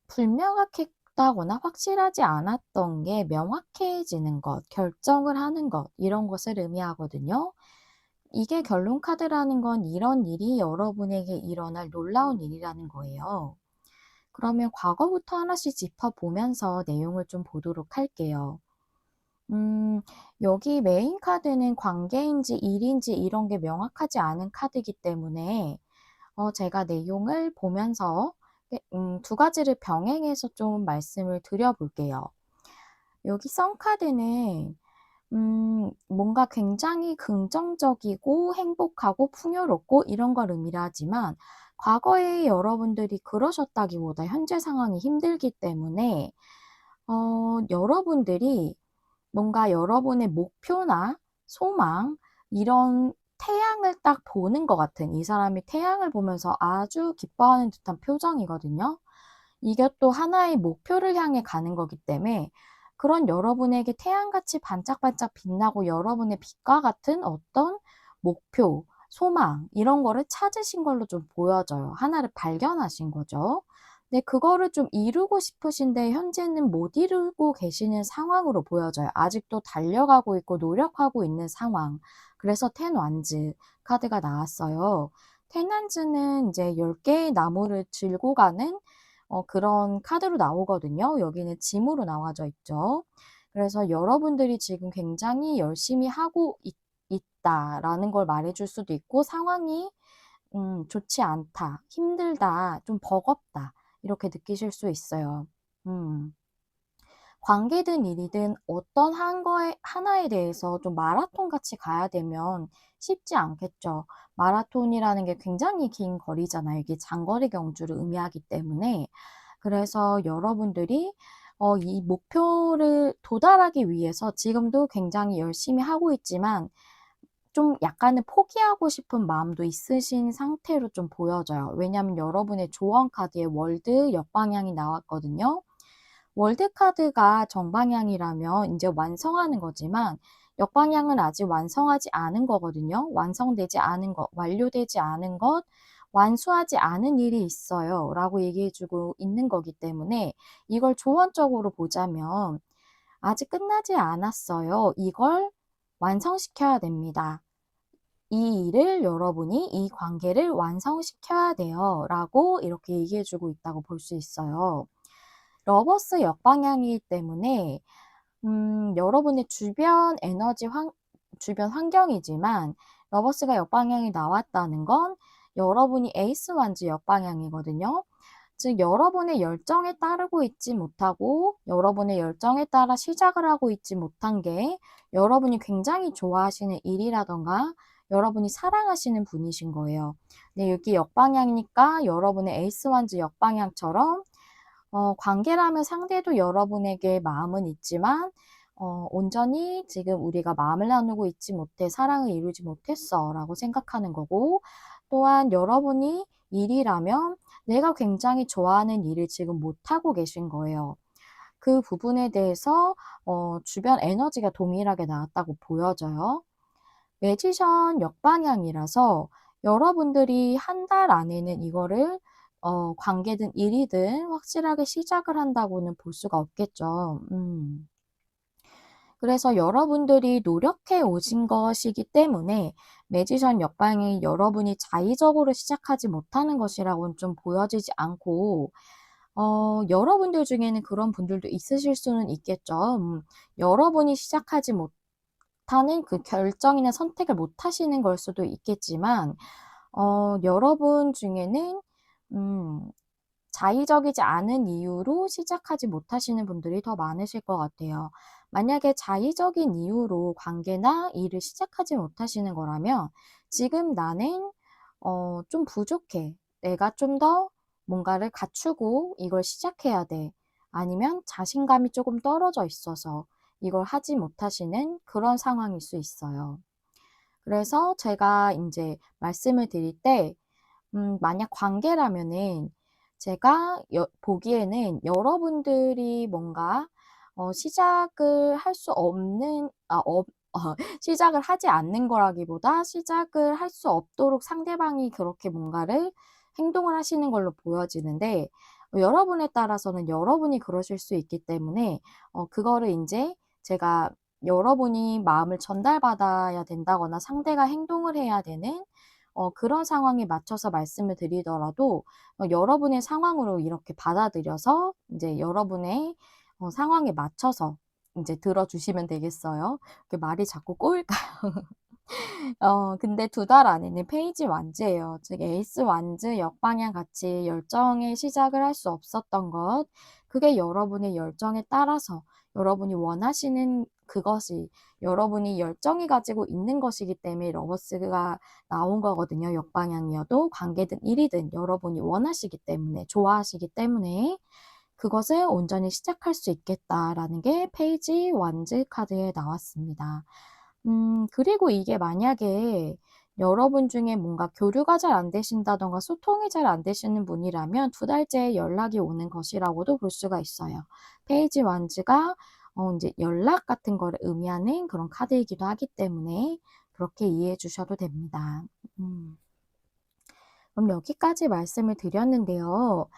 불명확했다거나 확실하지 않았던 게 명확해지는 것, 결정을 하는 것, 이런 것을 의미하거든요. 이게 결론 카드라는 건 이런 일이 여러분에게 일어날 놀라운 일이라는 거예요. 그러면 과거부터 하나씩 짚어보면서 내용을 좀 보도록 할게요. 여기 메인 카드는 관계인지 일인지 이런 게 명확하지 않은 카드이기 때문에 제가 내용을 보면서 2가지를 병행해서 좀 말씀을 드려볼게요. 여기 썬카드는 뭔가 굉장히 긍정적이고 행복하고 풍요롭고 이런 걸 의미를 하지만 과거에 여러분들이 그러셨다기보다 현재 상황이 힘들기 때문에 여러분들이 뭔가 여러분의 목표나 소망 이런 태양을 딱 보는 것 같은 이 사람이 태양을 보면서 아주 기뻐하는 듯한 표정이거든요. 이게 또 하나의 목표를 향해 가는 거기 때문에 그런 여러분에게 태양같이 반짝반짝 빛나고 여러분의 빛과 같은 어떤 목표, 소망 이런 거를 찾으신 걸로 좀 보여져요. 하나를 발견하신 거죠. 근데 그거를 좀 이루고 싶으신데 현재는 못 이루고 계시는 상황으로 보여져요. 아직도 달려가고 있고 노력하고 있는 상황. 그래서 텐 완즈 카드가 나왔어요. 텐 완즈는 이제 10개의 나무를 들고 가는 그런 카드로 나오거든요. 여기는 짐으로 나와져 있죠. 그래서 여러분들이 지금 굉장히 열심히 하고 있다라는 걸 말해줄 수도 있고 상황이 좋지 않다, 힘들다, 좀 버겁다 이렇게 느끼실 수 있어요. 관계든 일이든 어떤 하나에 대해서 좀 마라톤 같이 가야 되면 쉽지 않겠죠. 마라톤이라는 게 굉장히 긴 거리잖아요. 이게 장거리 경주를 의미하기 때문에. 그래서 여러분들이 이 목표를 도달하기 위해서 지금도 굉장히 열심히 하고 있지만 좀 약간은 포기하고 싶은 마음도 있으신 상태로 좀 보여져요. 왜냐하면 여러분의 조언 카드에 월드 역방향이 나왔거든요. 월드 카드가 정방향이라면 이제 완성하는 거지만 역방향은 아직 완성하지 않은 거거든요. 완성되지 않은 것, 완료되지 않은 것, 완수하지 않은 일이 있어요. 라고 얘기해 주고 있는 거기 때문에 이걸 조언적으로 보자면 아직 끝나지 않았어요. 이걸 완성시켜야 됩니다. 이 일을 여러분이 이 관계를 완성시켜야 돼요. 라고 이렇게 얘기해 주고 있다고 볼 수 있어요. 러버스 역방향이기 때문에 여러분의 주변 에너지 주변 환경이지만 러버스가 역방향이 나왔다는 건 여러분이 에이스 완즈 역방향이거든요. 즉 여러분의 열정에 따르고 있지 못하고 여러분의 열정에 따라 시작을 하고 있지 못한 게 여러분이 굉장히 좋아하시는 일이라던가 여러분이 사랑하시는 분이신 거예요. 근데 여기 역방향이니까 여러분의 에이스 완즈 역방향처럼 관계라면 상대도 여러분에게 마음은 있지만 온전히 지금 우리가 마음을 나누고 있지 못해 사랑을 이루지 못했어 라고 생각하는 거고 또한 여러분이 일이라면 내가 굉장히 좋아하는 일을 지금 못하고 계신 거예요. 그 부분에 대해서 주변 에너지가 동일하게 나왔다고 보여져요. 매지션 역방향이라서 여러분들이 한 달 안에는 이거를 관계든 일이든 확실하게 시작을 한다고는 볼 수가 없겠죠. 그래서 여러분들이 노력해 오신 것이기 때문에 매지션 역방이 여러분이 자의적으로 시작하지 못하는 것이라고는 좀 보여지지 않고 여러분들 중에는 그런 분들도 있으실 수는 있겠죠. 여러분이 시작하지 못하는 그 결정이나 선택을 못 하시는 걸 수도 있겠지만 여러분 중에는 자의적이지 않은 이유로 시작하지 못하시는 분들이 더 많으실 것 같아요. 만약에 자의적인 이유로 관계나 일을 시작하지 못하시는 거라면 지금 나는 좀 부족해. 내가 좀 더 뭔가를 갖추고 이걸 시작해야 돼. 아니면 자신감이 조금 떨어져 있어서 이걸 하지 못하시는 그런 상황일 수 있어요. 그래서 제가 이제 말씀을 드릴 때 만약 관계라면은 제가 보기에는 여러분들이 뭔가 시작을 할 수 없는 시작을 하지 않는 거라기보다 시작을 할 수 없도록 상대방이 그렇게 뭔가를 행동을 하시는 걸로 보여지는데 여러분에 따라서는 여러분이 그러실 수 있기 때문에 그거를 인제 제가 여러분이 마음을 전달받아야 된다거나 상대가 행동을 해야 되는 그런 상황에 맞춰서 말씀을 드리더라도 여러분의 상황으로 이렇게 받아들여서 인제 여러분의 상황에 맞춰서 인제 들어주시면 되겠어요. 이렇게 말이 자꾸 꼬일까요? 근데 두 달 안에는 페이지 완즈예요. 즉 에이스 완즈 역방향 같이 열정의 시작을 할 수 없었던 것, 그게 여러분의 열정에 따라서 여러분이 원하시는 그것이 여러분이 열정이 가지고 있는 것이기 때문에 러버스가 나온 거거든요. 역방향이어도 관계든 일이든 여러분이 원하시기 때문에 좋아하시기 때문에 그것을 온전히 시작할 수 있겠다라는 게 페이지 완즈 카드에 나왔습니다. 그리고 이게 만약에 여러분 중에 뭔가 교류가 잘 안 되신다든가 소통이 잘 안 되시는 분이라면 두 달째 연락이 오는 것이라고도 볼 수가 있어요. 페이지 완즈가 인제 연락 같은 거를 의미하는 그런 카드이기도 하기 때문에 그렇게 이해해 주셔도 됩니다. 음. 그럼 여기까지 말씀을 드렸는데요.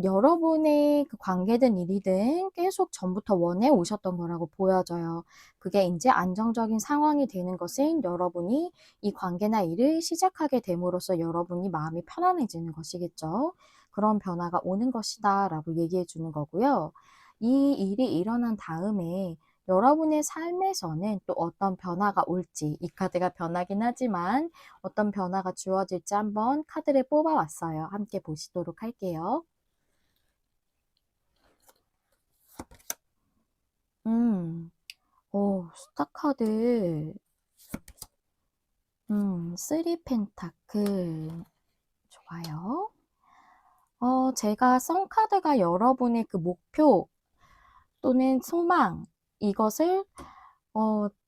여러분의 그 관계든 일이든 계속 전부터 원해 오셨던 거라고 보여져요. 그게 인제 안정적인 상황이 되는 것은 여러분이 이 관계나 일을 시작하게 됨으로써 여러분이 마음이 편안해지는 것이겠죠. "그런 변화가 오는 것이다."라고 얘기해 주는 거고요. 이 일이 일어난 다음에 여러분의 삶에서는 또 어떤 변화가 올지, 이 카드가 변하긴 하지만 어떤 변화가 주어질지 한번 카드를 뽑아 왔어요. 함께 보시도록 할게요. 스타 카드. 3 펜타클. 좋아요. 제가 썬 카드가 여러분의 그 목표 또는 소망, 이것을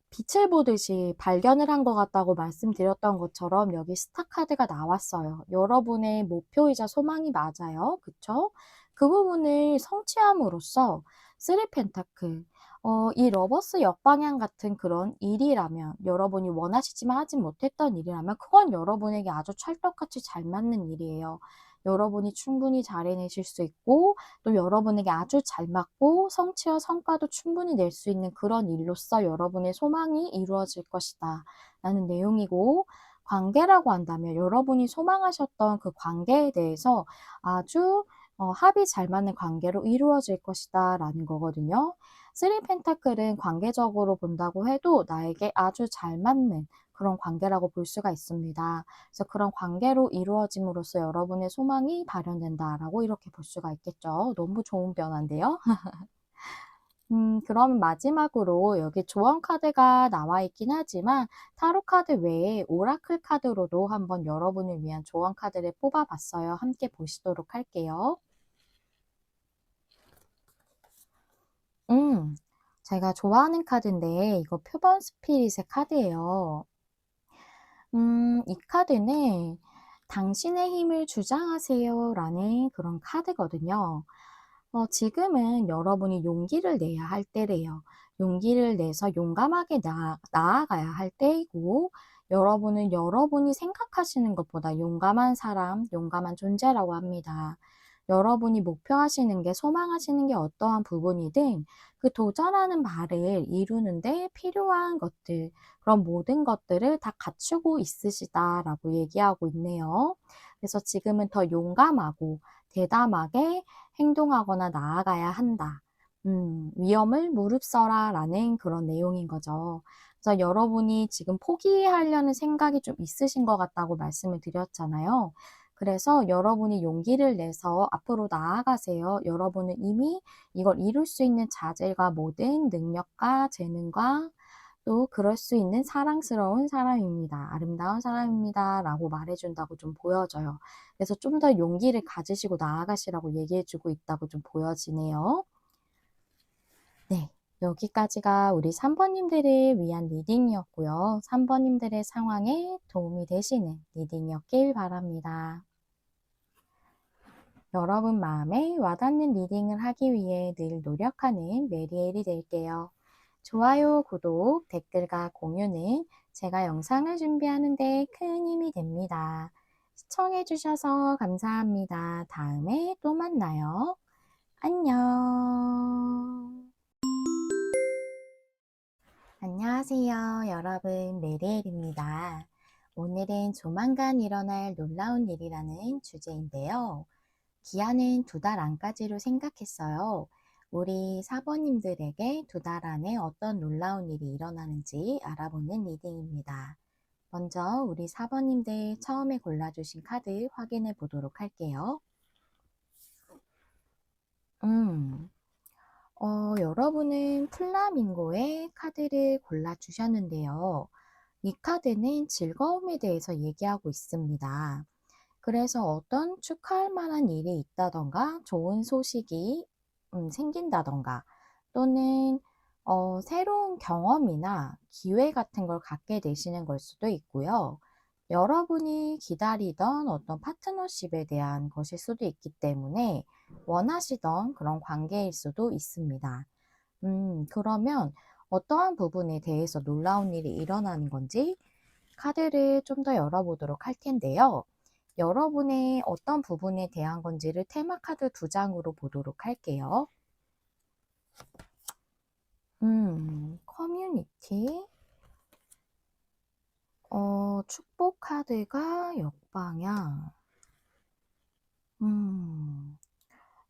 빛을 보듯이 발견을 한 것 같다고 말씀드렸던 것처럼 여기 스타 카드가 나왔어요. 여러분의 목표이자 소망이 맞아요. 그쵸? 그 부분을 성취함으로써 3 펜타클, 이 러버스 역방향 같은 그런 일이라면, 여러분이 원하시지만 하지 못했던 일이라면 그건 여러분에게 아주 찰떡같이 잘 맞는 일이에요. 여러분이 충분히 잘 해내실 수 있고 또 여러분에게 아주 잘 맞고 성취와 성과도 충분히 낼 수 있는 그런 일로서 여러분의 소망이 이루어질 것이다 라는 내용이고, 관계라고 한다면 여러분이 소망하셨던 그 관계에 대해서 아주 합이 잘 맞는 관계로 이루어질 것이다 라는 거거든요. 3 펜타클은 관계적으로 본다고 해도 나에게 아주 잘 맞는 그런 관계라고 볼 수가 있습니다. 그래서 그런 관계로 이루어짐으로써 여러분의 소망이 발현된다라고 이렇게 볼 수가 있겠죠. 너무 좋은 변화인데요. 그럼 마지막으로 여기 조언 카드가 나와 있긴 하지만 타로 카드 외에 오라클 카드로도 한번 여러분을 위한 조언 카드를 뽑아봤어요. 함께 보시도록 할게요. 제가 좋아하는 카드인데 이거 표본 스피릿의 카드예요. 이 카드는 당신의 힘을 주장하세요 라는 그런 카드거든요. 지금은 여러분이 용기를 내야 할 때래요. 용기를 내서 용감하게 나아가야 할 때이고, 여러분은 여러분이 생각하시는 것보다 용감한 사람, 용감한 존재라고 합니다. 여러분이 목표하시는 게, 소망하시는 게 어떠한 부분이든 그 도전하는 바를 이루는데 필요한 것들, 그런 모든 것들을 다 갖추고 있으시다라고 얘기하고 있네요. 그래서 지금은 더 용감하고 대담하게 행동하거나 나아가야 한다. 위험을 무릅써라 라는 그런 내용인 거죠. 그래서 여러분이 지금 포기하려는 생각이 좀 있으신 것 같다고 말씀을 드렸잖아요. 그래서 여러분이 용기를 내서 앞으로 나아가세요. 여러분은 이미 이걸 이룰 수 있는 자질과 모든 능력과 재능과 또 그럴 수 있는 사랑스러운 사람입니다. 아름다운 사람입니다. 라고 말해준다고 좀 보여져요. 그래서 좀 더 용기를 가지시고 나아가시라고 얘기해주고 있다고 좀 보여지네요. 네. 여기까지가 우리 3번님들을 위한 리딩이었고요. 3번님들의 상황에 도움이 되시는 리딩이었길 바랍니다. 여러분 마음에 와닿는 리딩을 하기 위해 늘 노력하는 메리엘이 될게요. 좋아요, 구독, 댓글과 공유는 제가 영상을 준비하는 데 큰 힘이 됩니다. 시청해주셔서 감사합니다. 다음에 또 만나요. 안녕. 안녕하세요. 여러분, 메리엘입니다. 오늘은 조만간 일어날 놀라운 일이라는 주제인데요. 기한은 2달 안까지로 생각했어요. 우리 사번님들에게 2달 안에 어떤 놀라운 일이 일어나는지 알아보는 리딩입니다. 먼저 우리 사번님들 처음에 골라주신 카드 확인해 보도록 할게요. 여러분은 플라밍고의 카드를 골라주셨는데요. 이 카드는 즐거움에 대해서 얘기하고 있습니다. 그래서 어떤 축하할 만한 일이 있다던가 좋은 소식이 생긴다던가 또는 새로운 경험이나 기회 같은 걸 갖게 되시는 걸 수도 있고요. 여러분이 기다리던 어떤 파트너십에 대한 것일 수도 있기 때문에 원하시던 그런 관계일 수도 있습니다. 그러면 어떠한 부분에 대해서 놀라운 일이 일어나는 건지 카드를 좀 더 열어보도록 할 텐데요. 여러분의 어떤 부분에 대한 건지를 테마 카드 2장으로 보도록 할게요. 커뮤니티, 축복 카드가 역방향.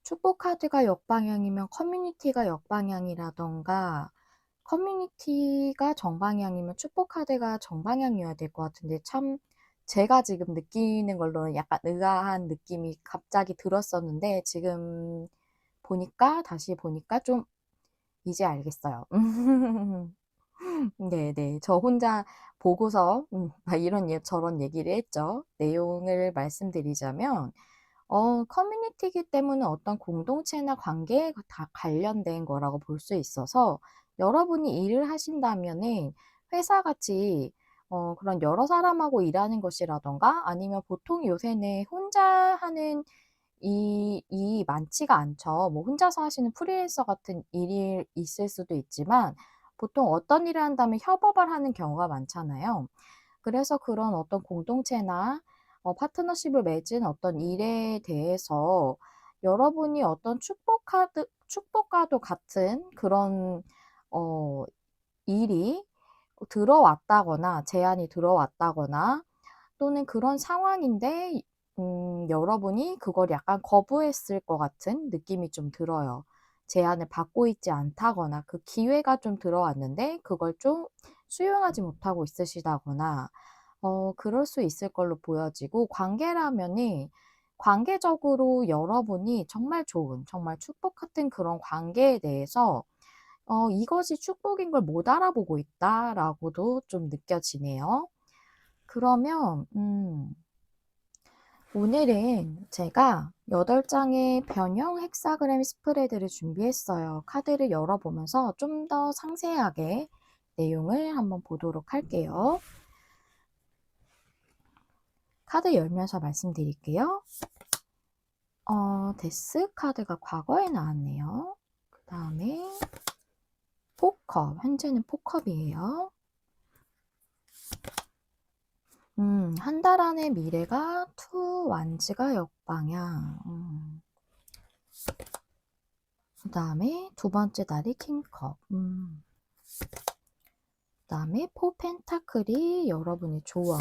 축복 카드가 역방향이면 커뮤니티가 역방향이라던가 커뮤니티가 정방향이면 축복 카드가 정방향이어야 될 것 같은데 참 제가 지금 느끼는 걸로는 약간 의아한 느낌이 갑자기 들었었는데 지금 다시 보니까 좀 이제 알겠어요. 네네. 저 혼자 보고서 막 이런 저런 얘기를 했죠. 내용을 말씀드리자면 커뮤니티이기 때문에 어떤 공동체나 관계에 다 관련된 거라고 볼 수 있어서 여러분이 일을 하신다면은 회사같이 그런 여러 사람하고 일하는 것이라든가 아니면 보통 요새는 혼자 하는 일이 많지가 않죠. 뭐 혼자서 하시는 프리랜서 같은 일이 있을 수도 있지만 보통 어떤 일을 한다면 협업을 하는 경우가 많잖아요. 그래서 그런 어떤 공동체나 파트너십을 맺은 어떤 일에 대해서 여러분이 어떤 축복과도 같은 그런 어 일이 들어왔다거나 제안이 들어왔다거나 또는 그런 상황인데 여러분이 그걸 약간 거부했을 것 같은 느낌이 좀 들어요. 제안을 받고 있지 않다거나 그 기회가 좀 들어왔는데 그걸 좀 수용하지 못하고 있으시다거나 그럴 수 있을 걸로 보여지고 관계라면은 관계적으로 여러분이 정말 좋은 정말 축복 같은 그런 관계에 대해서 '이것이 축복인 걸 못 알아보고 있다.'라고도 좀 느껴지네요. 그러면 오늘은 제가 8 장의 변형 헥사그램 스프레드를 준비했어요. 카드를 열어보면서 좀 더 상세하게 내용을 한번 보도록 할게요. 카드 열면서 말씀드릴게요. 데스 카드가 과거에 나왔네요. 그다음에 포컵, 현재는 포컵이에요. 한 달 안의 미래가 투 완즈가 역방향. 그다음에 두 번째 달이 킹컵. 그다음에 포 펜타클이 여러분의 조언.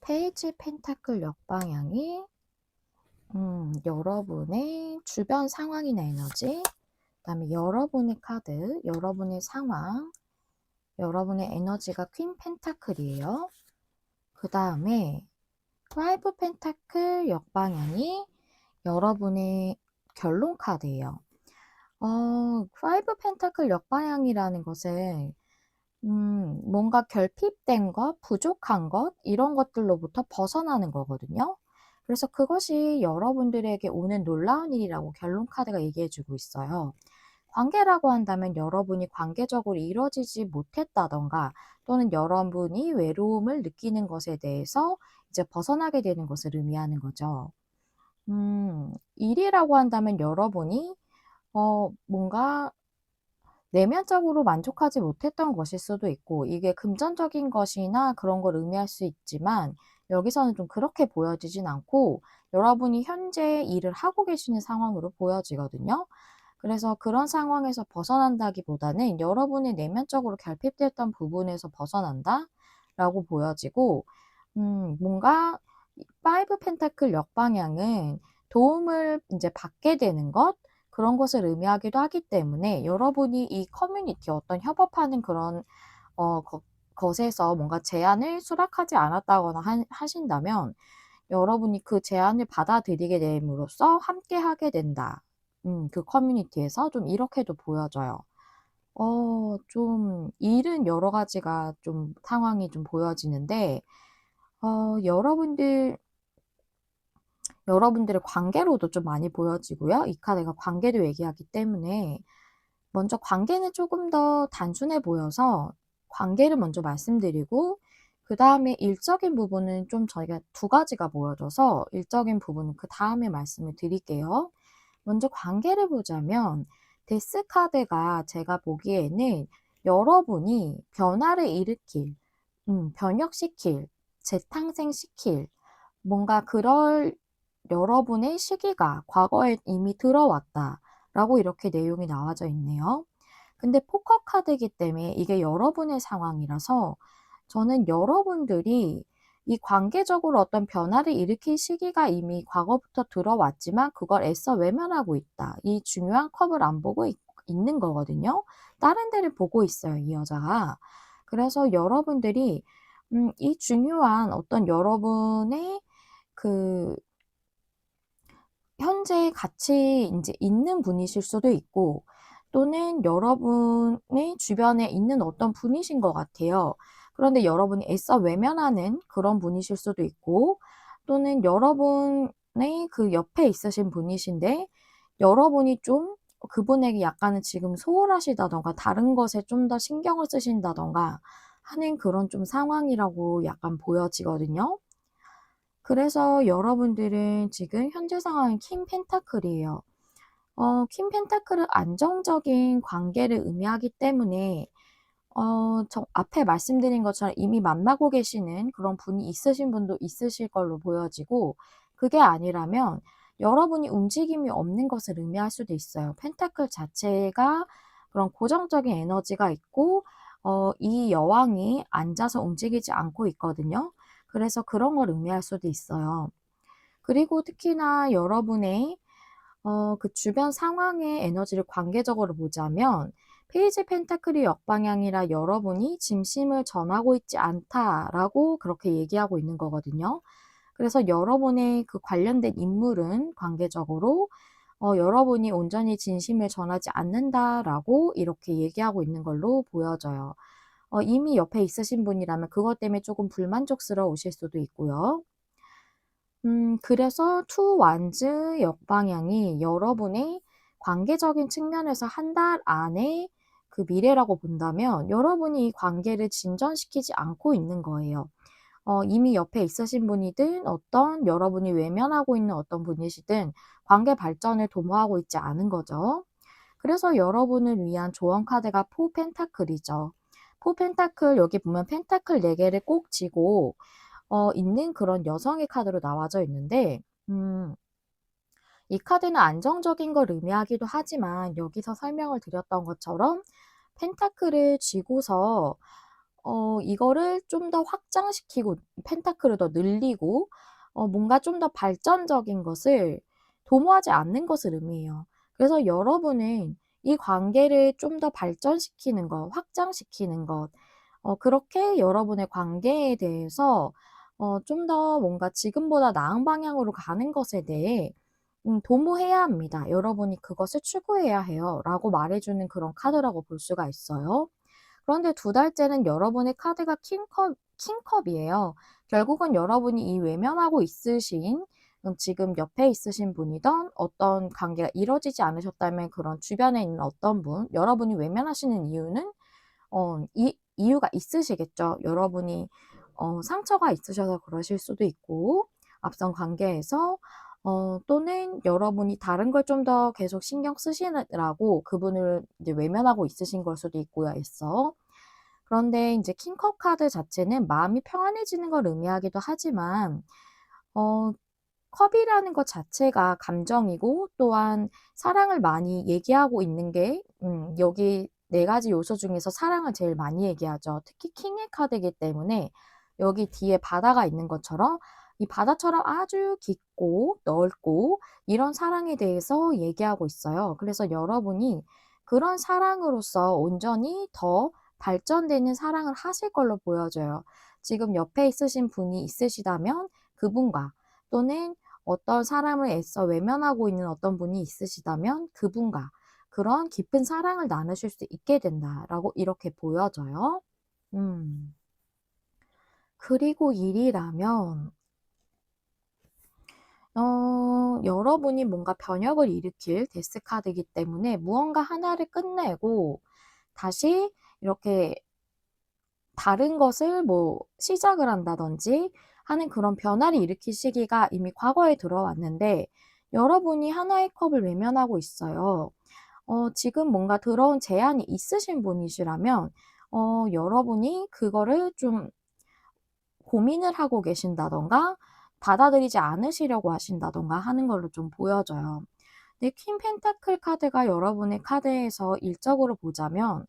페이지 펜타클 역방향이 여러분의 주변 상황이나 에너지. 그다음에 여러분의 카드, 여러분의 상황, 여러분의 에너지가 퀸 펜타클이에요. 그다음에 5 펜타클 역방향이 여러분의 결론 카드예요. 5 펜타클 역방향이라는 것은 뭔가 결핍된 것, 부족한 것 이런 것들로부터 벗어나는 거거든요. 그래서 그것이 여러분들에게 오는 놀라운 일이라고 결론 카드가 얘기해 주고 있어요. 관계라고 한다면 여러분이 관계적으로 이루어지지 못했다던가 또는 여러분이 외로움을 느끼는 것에 대해서 이제 벗어나게 되는 것을 의미하는 거죠. 일이라고 한다면 여러분이 뭔가 내면적으로 만족하지 못했던 것일 수도 있고 이게 금전적인 것이나 그런 걸 의미할 수 있지만 여기서는 좀 그렇게 보여지진 않고 여러분이 현재 일을 하고 계시는 상황으로 보여지거든요. 그래서 그런 상황에서 벗어난다기보다는 여러분이 내면적으로 결핍됐던 부분에서 벗어난다라고 보여지고 뭔가 5 펜타클 역방향은 도움을 인제 받게 되는 것 그런 것을 의미하기도 하기 때문에 여러분이 이 커뮤니티 어떤 협업하는 그런 어 것 것에서 뭔가 제안을 수락하지 않았다거나 하신다면 여러분이 그 제안을 받아들이게 됨으로써 함께 하게 된다. 그 커뮤니티에서 좀 이렇게도 보여져요. 좀 일은 여러 가지가 좀 상황이 좀 보여지는데 여러분들의 관계로도 좀 많이 보여지고요. 이 카드가 관계도 얘기하기 때문에 먼저 관계는 조금 더 단순해 보여서 관계를 먼저 말씀드리고 그다음에 일적인 부분은 좀 저희가 두 가지가 보여져서 일적인 부분은 그다음에 말씀을 드릴게요. 먼저 관계를 보자면 데스 카드가 제가 보기에는 여러분이 변화를 일으킬, 변혁시킬, 재탄생시킬 뭔가 그럴 여러분의 시기가 과거에 이미 들어왔다라고 이렇게 내용이 나와져 있네요. 근데 포커 카드이기 때문에 이게 여러분의 상황이라서 저는 여러분들이 이 관계적으로 어떤 변화를 일으킬 시기가 이미 과거부터 들어왔지만 그걸 애써 외면하고 있다. 이 중요한 컵을 안 보고 있는 거거든요. 다른 데를 보고 있어요, 이 여자가. 그래서 여러분들이 이 중요한 어떤 여러분의 그 현재 같이 인제 있는 분이실 수도 있고 또는 여러분의 주변에 있는 어떤 분이신 것 같아요. 그런데 여러분이 애써 외면하는 그런 분이실 수도 있고, 또는 여러분의 그 옆에 있으신 분이신데 여러분이 좀 그분에게 약간은 지금 소홀하시다던가 다른 것에 좀 더 신경을 쓰신다던가 하는 그런 좀 상황이라고 약간 보여지거든요. 그래서 여러분들은 지금 현재 상황은 킹 펜타클이에요. 퀸 펜타클은 안정적인 관계를 의미하기 때문에 저 앞에 말씀드린 것처럼 이미 만나고 계시는 그런 분이 있으신 분도 있으실 걸로 보여지고, 그게 아니라면 여러분이 움직임이 없는 것을 의미할 수도 있어요. 펜타클 자체가 그런 고정적인 에너지가 있고 이 여왕이 앉아서 움직이지 않고 있거든요. 그래서 그런 걸 의미할 수도 있어요. 그리고 특히나 여러분의 그 주변 상황의 에너지를 관계적으로 보자면 페이지 펜타클이 역방향이라 여러분이 진심을 전하고 있지 않다라고 그렇게 얘기하고 있는 거거든요. 그래서 여러분의 그 관련된 인물은 관계적으로 여러분이 온전히 진심을 전하지 않는다라고 이렇게 얘기하고 있는 걸로 보여져요. 이미 옆에 있으신 분이라면 그것 때문에 조금 불만족스러우실 수도 있고요. 그래서 투 완즈 역방향이 여러분의 관계적인 측면에서 한 달 안에 그 미래라고 본다면 여러분이 이 관계를 진전시키지 않고 있는 거예요. 이미 옆에 있으신 분이든 어떤 여러분이 외면하고 있는 어떤 분이시든 관계 발전을 도모하고 있지 않은 거죠. 그래서 여러분을 위한 조언 카드가 포 펜타클이죠. 포 펜타클 여기 보면 펜타클 4개를 꼭 쥐고 있는 그런 여성의 카드로 나와져 있는데, 이 카드는 안정적인 걸 의미하기도 하지만 여기서 설명을 드렸던 것처럼 펜타클을 쥐고서 이거를 좀 더 확장시키고 펜타클을 더 늘리고 뭔가 좀 더 발전적인 것을 도모하지 않는 것을 의미해요. 그래서 여러분은 이 관계를 좀 더 발전시키는 것, 확장시키는 것, 그렇게 여러분의 관계에 대해서 좀 더 뭔가 지금보다 나은 방향으로 가는 것에 대해 도모해야 합니다. 여러분이 그것을 추구해야 해요. 라고 말해주는 그런 카드라고 볼 수가 있어요. 그런데 두 달째는 여러분의 카드가 킹컵이에요. 결국은 여러분이 이 외면하고 있으신 지금 옆에 있으신 분이던 어떤 관계가 이루어지지 않으셨다면 그런 주변에 있는 어떤 분, 여러분이 외면하시는 이유는 이유가 있으시겠죠. 여러분이 상처가 있으셔서 그러실 수도 있고, 앞선 관계에서 또는 여러분이 다른 걸 좀 더 계속 신경 쓰시느라고 그분을 이제 외면하고 있으신 걸 수도 있고요, 애써. 그런데 이제 킹컵 카드 자체는 마음이 평안해지는 걸 의미하기도 하지만 어 컵이라는 것 자체가 감정이고 또한 사랑을 많이 얘기하고 있는 게 여기 네 가지 요소 중에서 사랑을 제일 많이 얘기하죠. 특히 킹의 카드이기 때문에 여기 뒤에 바다가 있는 것처럼 이 바다처럼 아주 깊고 넓고 이런 사랑에 대해서 얘기하고 있어요. 그래서 여러분이 그런 사랑으로서 온전히 더 발전되는 사랑을 하실 걸로 보여져요. 지금 옆에 있으신 분이 있으시다면 그분과, 또는 어떤 사람을 애써 외면하고 있는 어떤 분이 있으시다면 그분과 그런 깊은 사랑을 나누실 수 있게 된다라고 이렇게 보여져요. 음. 그리고 일이라면 여러분이 뭔가 변혁을 일으킬 데스 카드이기 때문에 무언가 하나를 끝내고 다시 이렇게 다른 것을 뭐 시작을 한다든지 하는 그런 변화를 일으킬 시기가 이미 과거에 들어왔는데 여러분이 하나의 컵을 외면하고 있어요. 지금 뭔가 들어온 제안이 있으신 분이시라면 여러분이 그거를 좀 고민을 하고 계신다던가 받아들이지 않으시려고 하신다던가 하는 걸로 좀 보여져요. 근데 퀸 펜타클 카드가 여러분의 카드에서 일적으로 보자면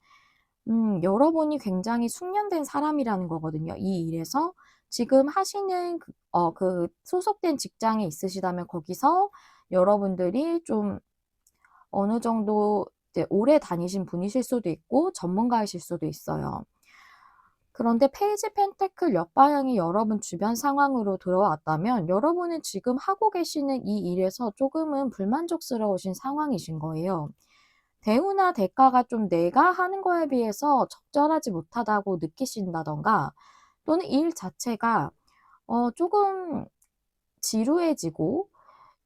여러분이 굉장히 숙련된 사람이라는 거거든요. 이 일에서 지금 하시는 그 소속된 직장에 있으시다면 거기서 여러분들이 좀 어느 정도 이제 오래 다니신 분이실 수도 있고 전문가이실 수도 있어요. 그런데 페이지 펜타클 역방향이 여러분 주변 상황으로 들어왔다면 여러분은 지금 하고 계시는 이 일에서 조금은 불만족스러우신 상황이신 거예요. 대우나 대가가 좀 내가 하는 거에 비해서 적절하지 못하다고 느끼신다던가 또는 일 자체가 조금 지루해지고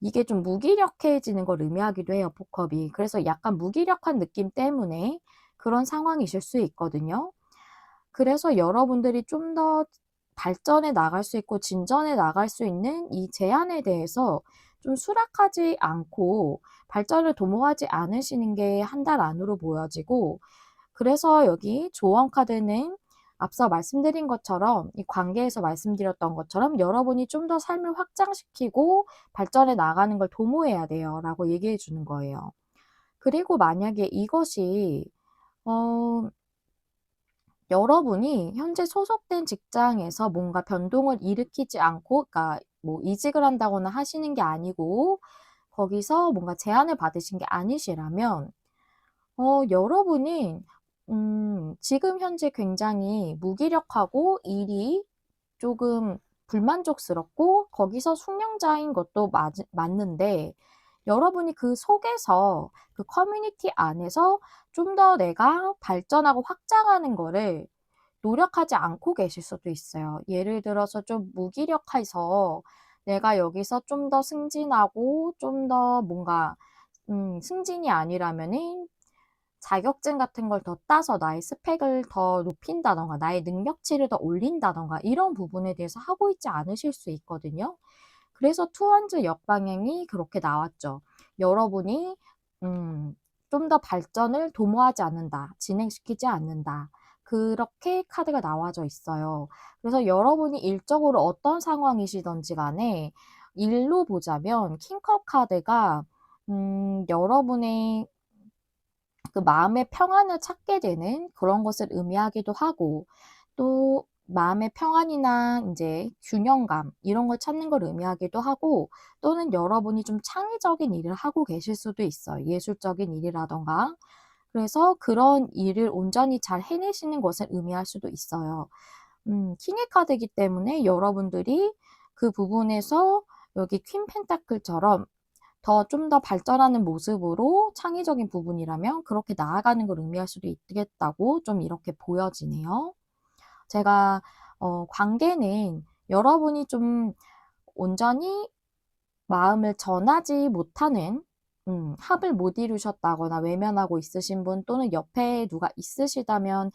이게 좀 무기력해지는 걸 의미하기도 해요, 복합이. 그래서 약간 무기력한 느낌 때문에 그런 상황이실 수 있거든요. 그래서 여러분들이 좀 더 발전해 나갈 수 있고 진전해 나갈 수 있는 이 제안에 대해서 좀 수락하지 않고 발전을 도모하지 않으시는 게 한 달 안으로 보여지고, 그래서 여기 조언 카드는 앞서 말씀드린 것처럼 이 관계에서 말씀드렸던 것처럼 여러분이 좀 더 삶을 확장시키고 발전해 나가는 걸 도모해야 돼요 라고 얘기해 주는 거예요. 그리고 만약에 이것이 어 여러분이 현재 소속된 직장에서 뭔가 변동을 일으키지 않고, 그러니까 뭐 이직을 한다거나 하시는 게 아니고 거기서 뭔가 제안을 받으신 게 아니시라면 여러분이 지금 현재 굉장히 무기력하고 일이 조금 불만족스럽고 거기서 숙련자인 것도 맞는데, 여러분이 그 속에서 그 커뮤니티 안에서 좀 더 내가 발전하고 확장하는 거를 노력하지 않고 계실 수도 있어요. 예를 들어서 좀 무기력해서 내가 여기서 좀 더 승진하고 좀 더 뭔가 승진이 아니라면은 자격증 같은 걸 더 따서 나의 스펙을 더 높인다던가 나의 능력치를 더 올린다던가 이런 부분에 대해서 하고 있지 않으실 수 있거든요. 그래서 투원즈 역방향이 그렇게 나왔죠. 여러분이 좀 더 발전을 도모하지 않는다, 진행시키지 않는다. 그렇게 카드가 나와져 있어요. 그래서 여러분이 일적으로 어떤 상황이시든지 간에 일로 보자면 킹컵 카드가 여러분의 그 마음의 평안을 찾게 되는 그런 것을 의미하기도 하고, 또 마음의 평안이나 인제 균형감 이런 걸 찾는 걸 의미하기도 하고, 또는 여러분이 좀 창의적인 일을 하고 계실 수도 있어요, 예술적인 일이라든가. 그래서 그런 일을 온전히 잘 해내시는 것을 의미할 수도 있어요. 킹의 카드이기 때문에 여러분들이 그 부분에서 여기 퀸 펜타클처럼 더 좀 더 발전하는 모습으로 창의적인 부분이라면 그렇게 나아가는 걸 의미할 수도 있겠다고 좀 이렇게 보여지네요. 제가 관계는 여러분이 좀 온전히 마음을 전하지 못하는, 합을 못 이루셨다거나 외면하고 있으신 분 또는 옆에 누가 있으시다면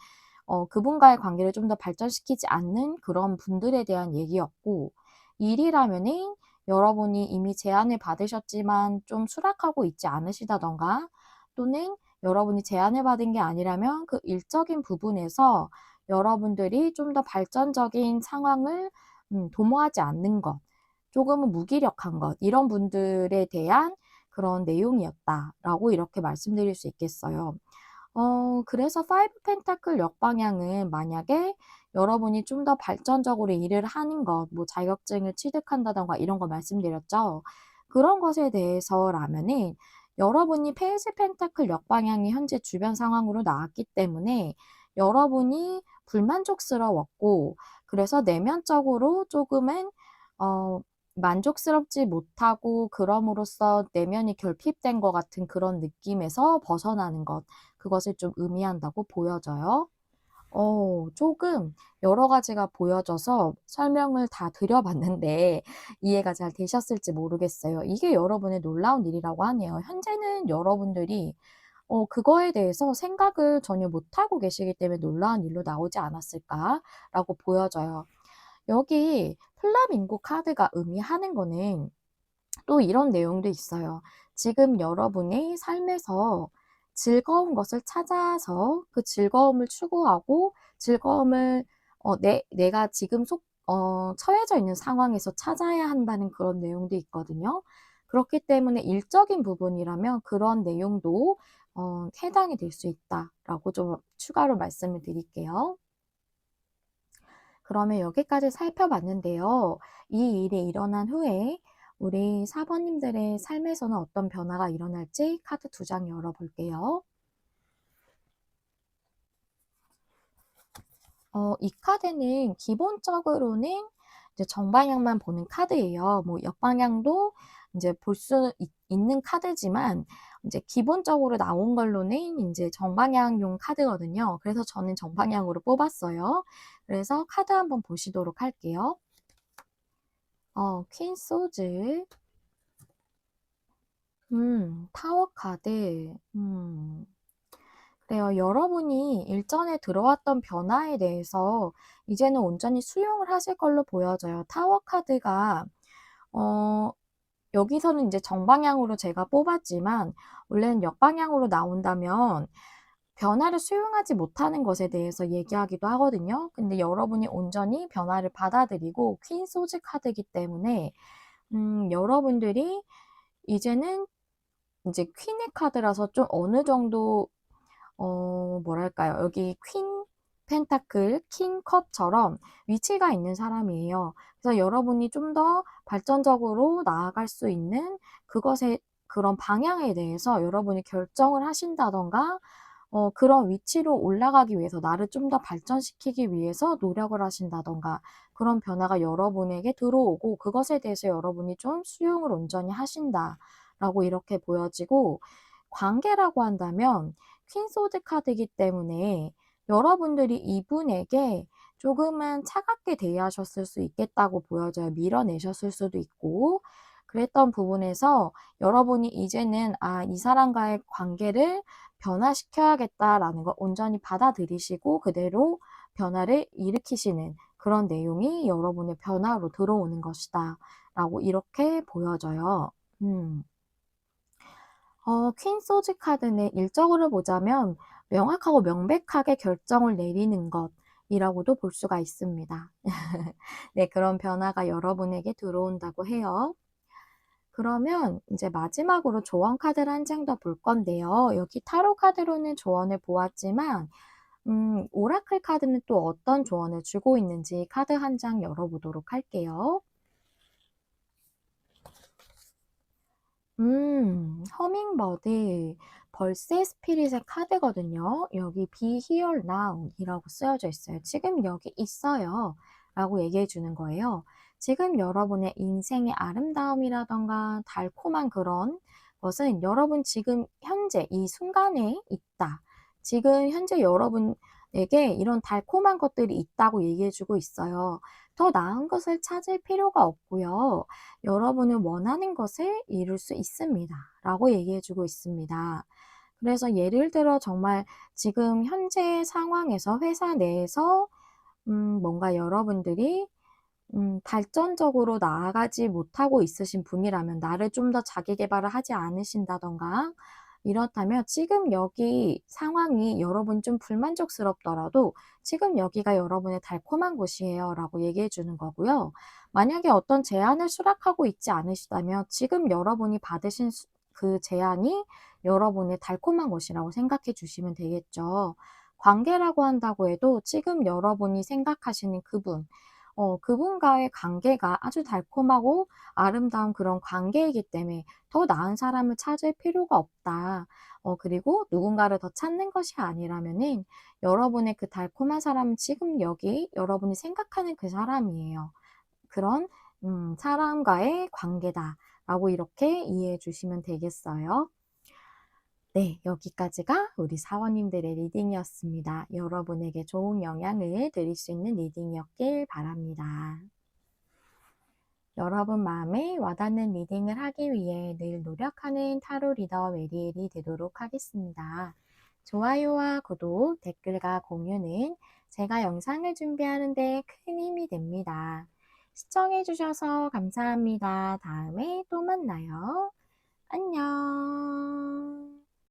그분과의 관계를 좀 더 발전시키지 않는 그런 분들에 대한 얘기였고, 일이라면은 여러분이 이미 제안을 받으셨지만 좀 수락하고 있지 않으시다던가, 또는 여러분이 제안을 받은 게 아니라면 그 일적인 부분에서 여러분들이 좀 더 발전적인 상황을 도모하지 않는 것, 조금은 무기력한 것, 이런 분들에 대한 그런 내용이었다라고 이렇게 말씀드릴 수 있겠어요. 그래서 파이브 펜타클 역방향은 만약에 여러분이 좀 더 발전적으로 일을 하는 것, 뭐 자격증을 취득한다던가 이런 거 말씀드렸죠. 그런 것에 대해서라면은 여러분이 페이스 펜타클 역방향이 현재 주변 상황으로 나왔기 때문에 여러분이 불만족스러웠고, 그래서 내면적으로 조금은 어 만족스럽지 못하고 그럼으로써 내면이 결핍된 것 같은 그런 느낌에서 벗어나는 것, 그것을 좀 의미한다고 보여져요. 조금 여러 가지가 보여져서 설명을 다 드려 봤는데 이해가 잘 되셨을지 모르겠어요. 이게 여러분의 놀라운 일이라고 하네요. 현재는 여러분들이 그거에 대해서 생각을 전혀 못하고 계시기 때문에 '놀라운 일로 나오지 않았을까.'라고 보여져요. 여기 플라밍고 카드가 의미하는 거는 또 이런 내용도 있어요. 지금 여러분의 삶에서 즐거운 것을 찾아서 그 즐거움을 추구하고 즐거움을 내가 지금 처해져 있는 상황에서 찾아야 한다는 그런 내용도 있거든요. 그렇기 때문에 일적인 부분이라면 그런 내용도 해당이 될 수 있다라고 좀 추가로 말씀을 드릴게요. 그러면 여기까지 살펴봤는데요. 이 일이 일어난 후에 우리 사번님들의 삶에서는 어떤 변화가 일어날지 카드 2장 열어볼게요. 이 카드는 기본적으로는 이제 정방향만 보는 카드예요. 뭐 역방향도 이제 볼 수 있는 카드지만 이제 기본적으로 나온 걸로는 이제 정방향용 카드거든요. 그래서 저는 정방향으로 뽑았어요. 그래서 카드 한번 보시도록 할게요. 퀸 소즈, 타워 카드, 그래요. 여러분이 일전에 들어왔던 변화에 대해서 이제는 온전히 수용을 하실 걸로 보여져요. 타워 카드가, 어, 여기서는 이제 정방향으로 제가 뽑았지만, 원래는 역방향으로 나온다면, 변화를 수용하지 못하는 것에 대해서 얘기하기도 하거든요. 근데 여러분이 온전히 변화를 받아들이고, 퀸 소즈 카드이기 때문에, 여러분들이 이제는 이제 퀸의 카드라서 좀 어느 정도 뭐랄까요. 여기 퀸 펜타클, 킹 컵처럼 위치가 있는 사람이에요. 그래서 여러분이 좀 더 발전적으로 나아갈 수 있는 그것의 그런 방향에 대해서 여러분이 결정을 하신다던가, 그런 위치로 올라가기 위해서 나를 좀 더 발전시키기 위해서 노력을 하신다던가, 그런 변화가 여러분에게 들어오고 그것에 대해서 여러분이 좀 수용을 온전히 하신다라고 이렇게 보여지고, 관계라고 한다면 퀸 소드 카드이기 때문에 여러분들이 이분에게 조금은 차갑게 대하셨을 수 있겠다고 보여져요. 밀어내셨을 수도 있고, 그랬던 부분에서 여러분이 이제는 이 사람과의 관계를 변화시켜야겠다라는 걸 온전히 받아들이시고 그대로 변화를 일으키시는 그런 내용이 여러분의 변화로 들어오는 것이다 라고 이렇게 보여져요. 퀸 소즈 카드는 일적으로 보자면 명확하고 명백하게 결정을 내리는 것이라고도 볼 수가 있습니다. 네, 그런 변화가 여러분에게 들어온다고 해요. 그러면 이제 마지막으로 조언 카드를 한 장 더 볼 건데요. 여기 타로 카드로는 조언을 보았지만, 오라클 카드는 또 어떤 조언을 주고 있는지 카드 한 장 열어보도록 할게요. 허밍버드, 벌새 스피릿의 카드거든요. 여기 Be here now 이라고 쓰여져 있어요. 지금 여기 있어요 라고 얘기해 주는 거예요. 지금 여러분의 인생의 아름다움이라던가 달콤한 그런 것은 여러분 지금 현재 이 순간에 있다. 지금 현재 여러분에게 이런 달콤한 것들이 있다고 얘기해 주고 있어요. 더 나은 것을 찾을 필요가 없고요. 여러분은 원하는 것을 이룰 수 있습니다. 라고 얘기해 주고 있습니다. 그래서 예를 들어 정말 지금 현재 상황에서 회사 내에서 뭔가 여러분들이 발전적으로 나아가지 못하고 있으신 분이라면 나를 좀 더 자기 개발을 하지 않으신다던가 이렇다면 지금 여기 상황이 여러분 좀 불만족스럽더라도 지금 여기가 여러분의 달콤한 곳이에요 라고 얘기해 주는 거고요. 만약에 어떤 제안을 수락하고 있지 않으시다면 지금 여러분이 받으신 그 제안이 여러분의 달콤한 것이라고 생각해 주시면 되겠죠. 관계라고 한다고 해도 지금 여러분이 생각하시는 그분, 그분과의 관계가 아주 달콤하고 아름다운 그런 관계이기 때문에 더 나은 사람을 찾을 필요가 없다. 그리고 누군가를 더 찾는 것이 아니라면은 여러분의 그 달콤한 사람은 지금 여기 여러분이 생각하는 그 사람이에요. 그런 사람과의 관계다라고 이렇게 이해해 주시면 되겠어요. 네, 여기까지가 우리 사원님들의 리딩이었습니다. 여러분에게 좋은 영향을 드릴 수 있는 리딩이었길 바랍니다. 여러분 마음에 와닿는 리딩을 하기 위해 늘 노력하는 타로 리더 메리엘이 되도록 하겠습니다. 좋아요와 구독, 댓글과 공유는 제가 영상을 준비하는 데 큰 힘이 됩니다. 시청해주셔서 감사합니다. 다음에 또 만나요. 안녕.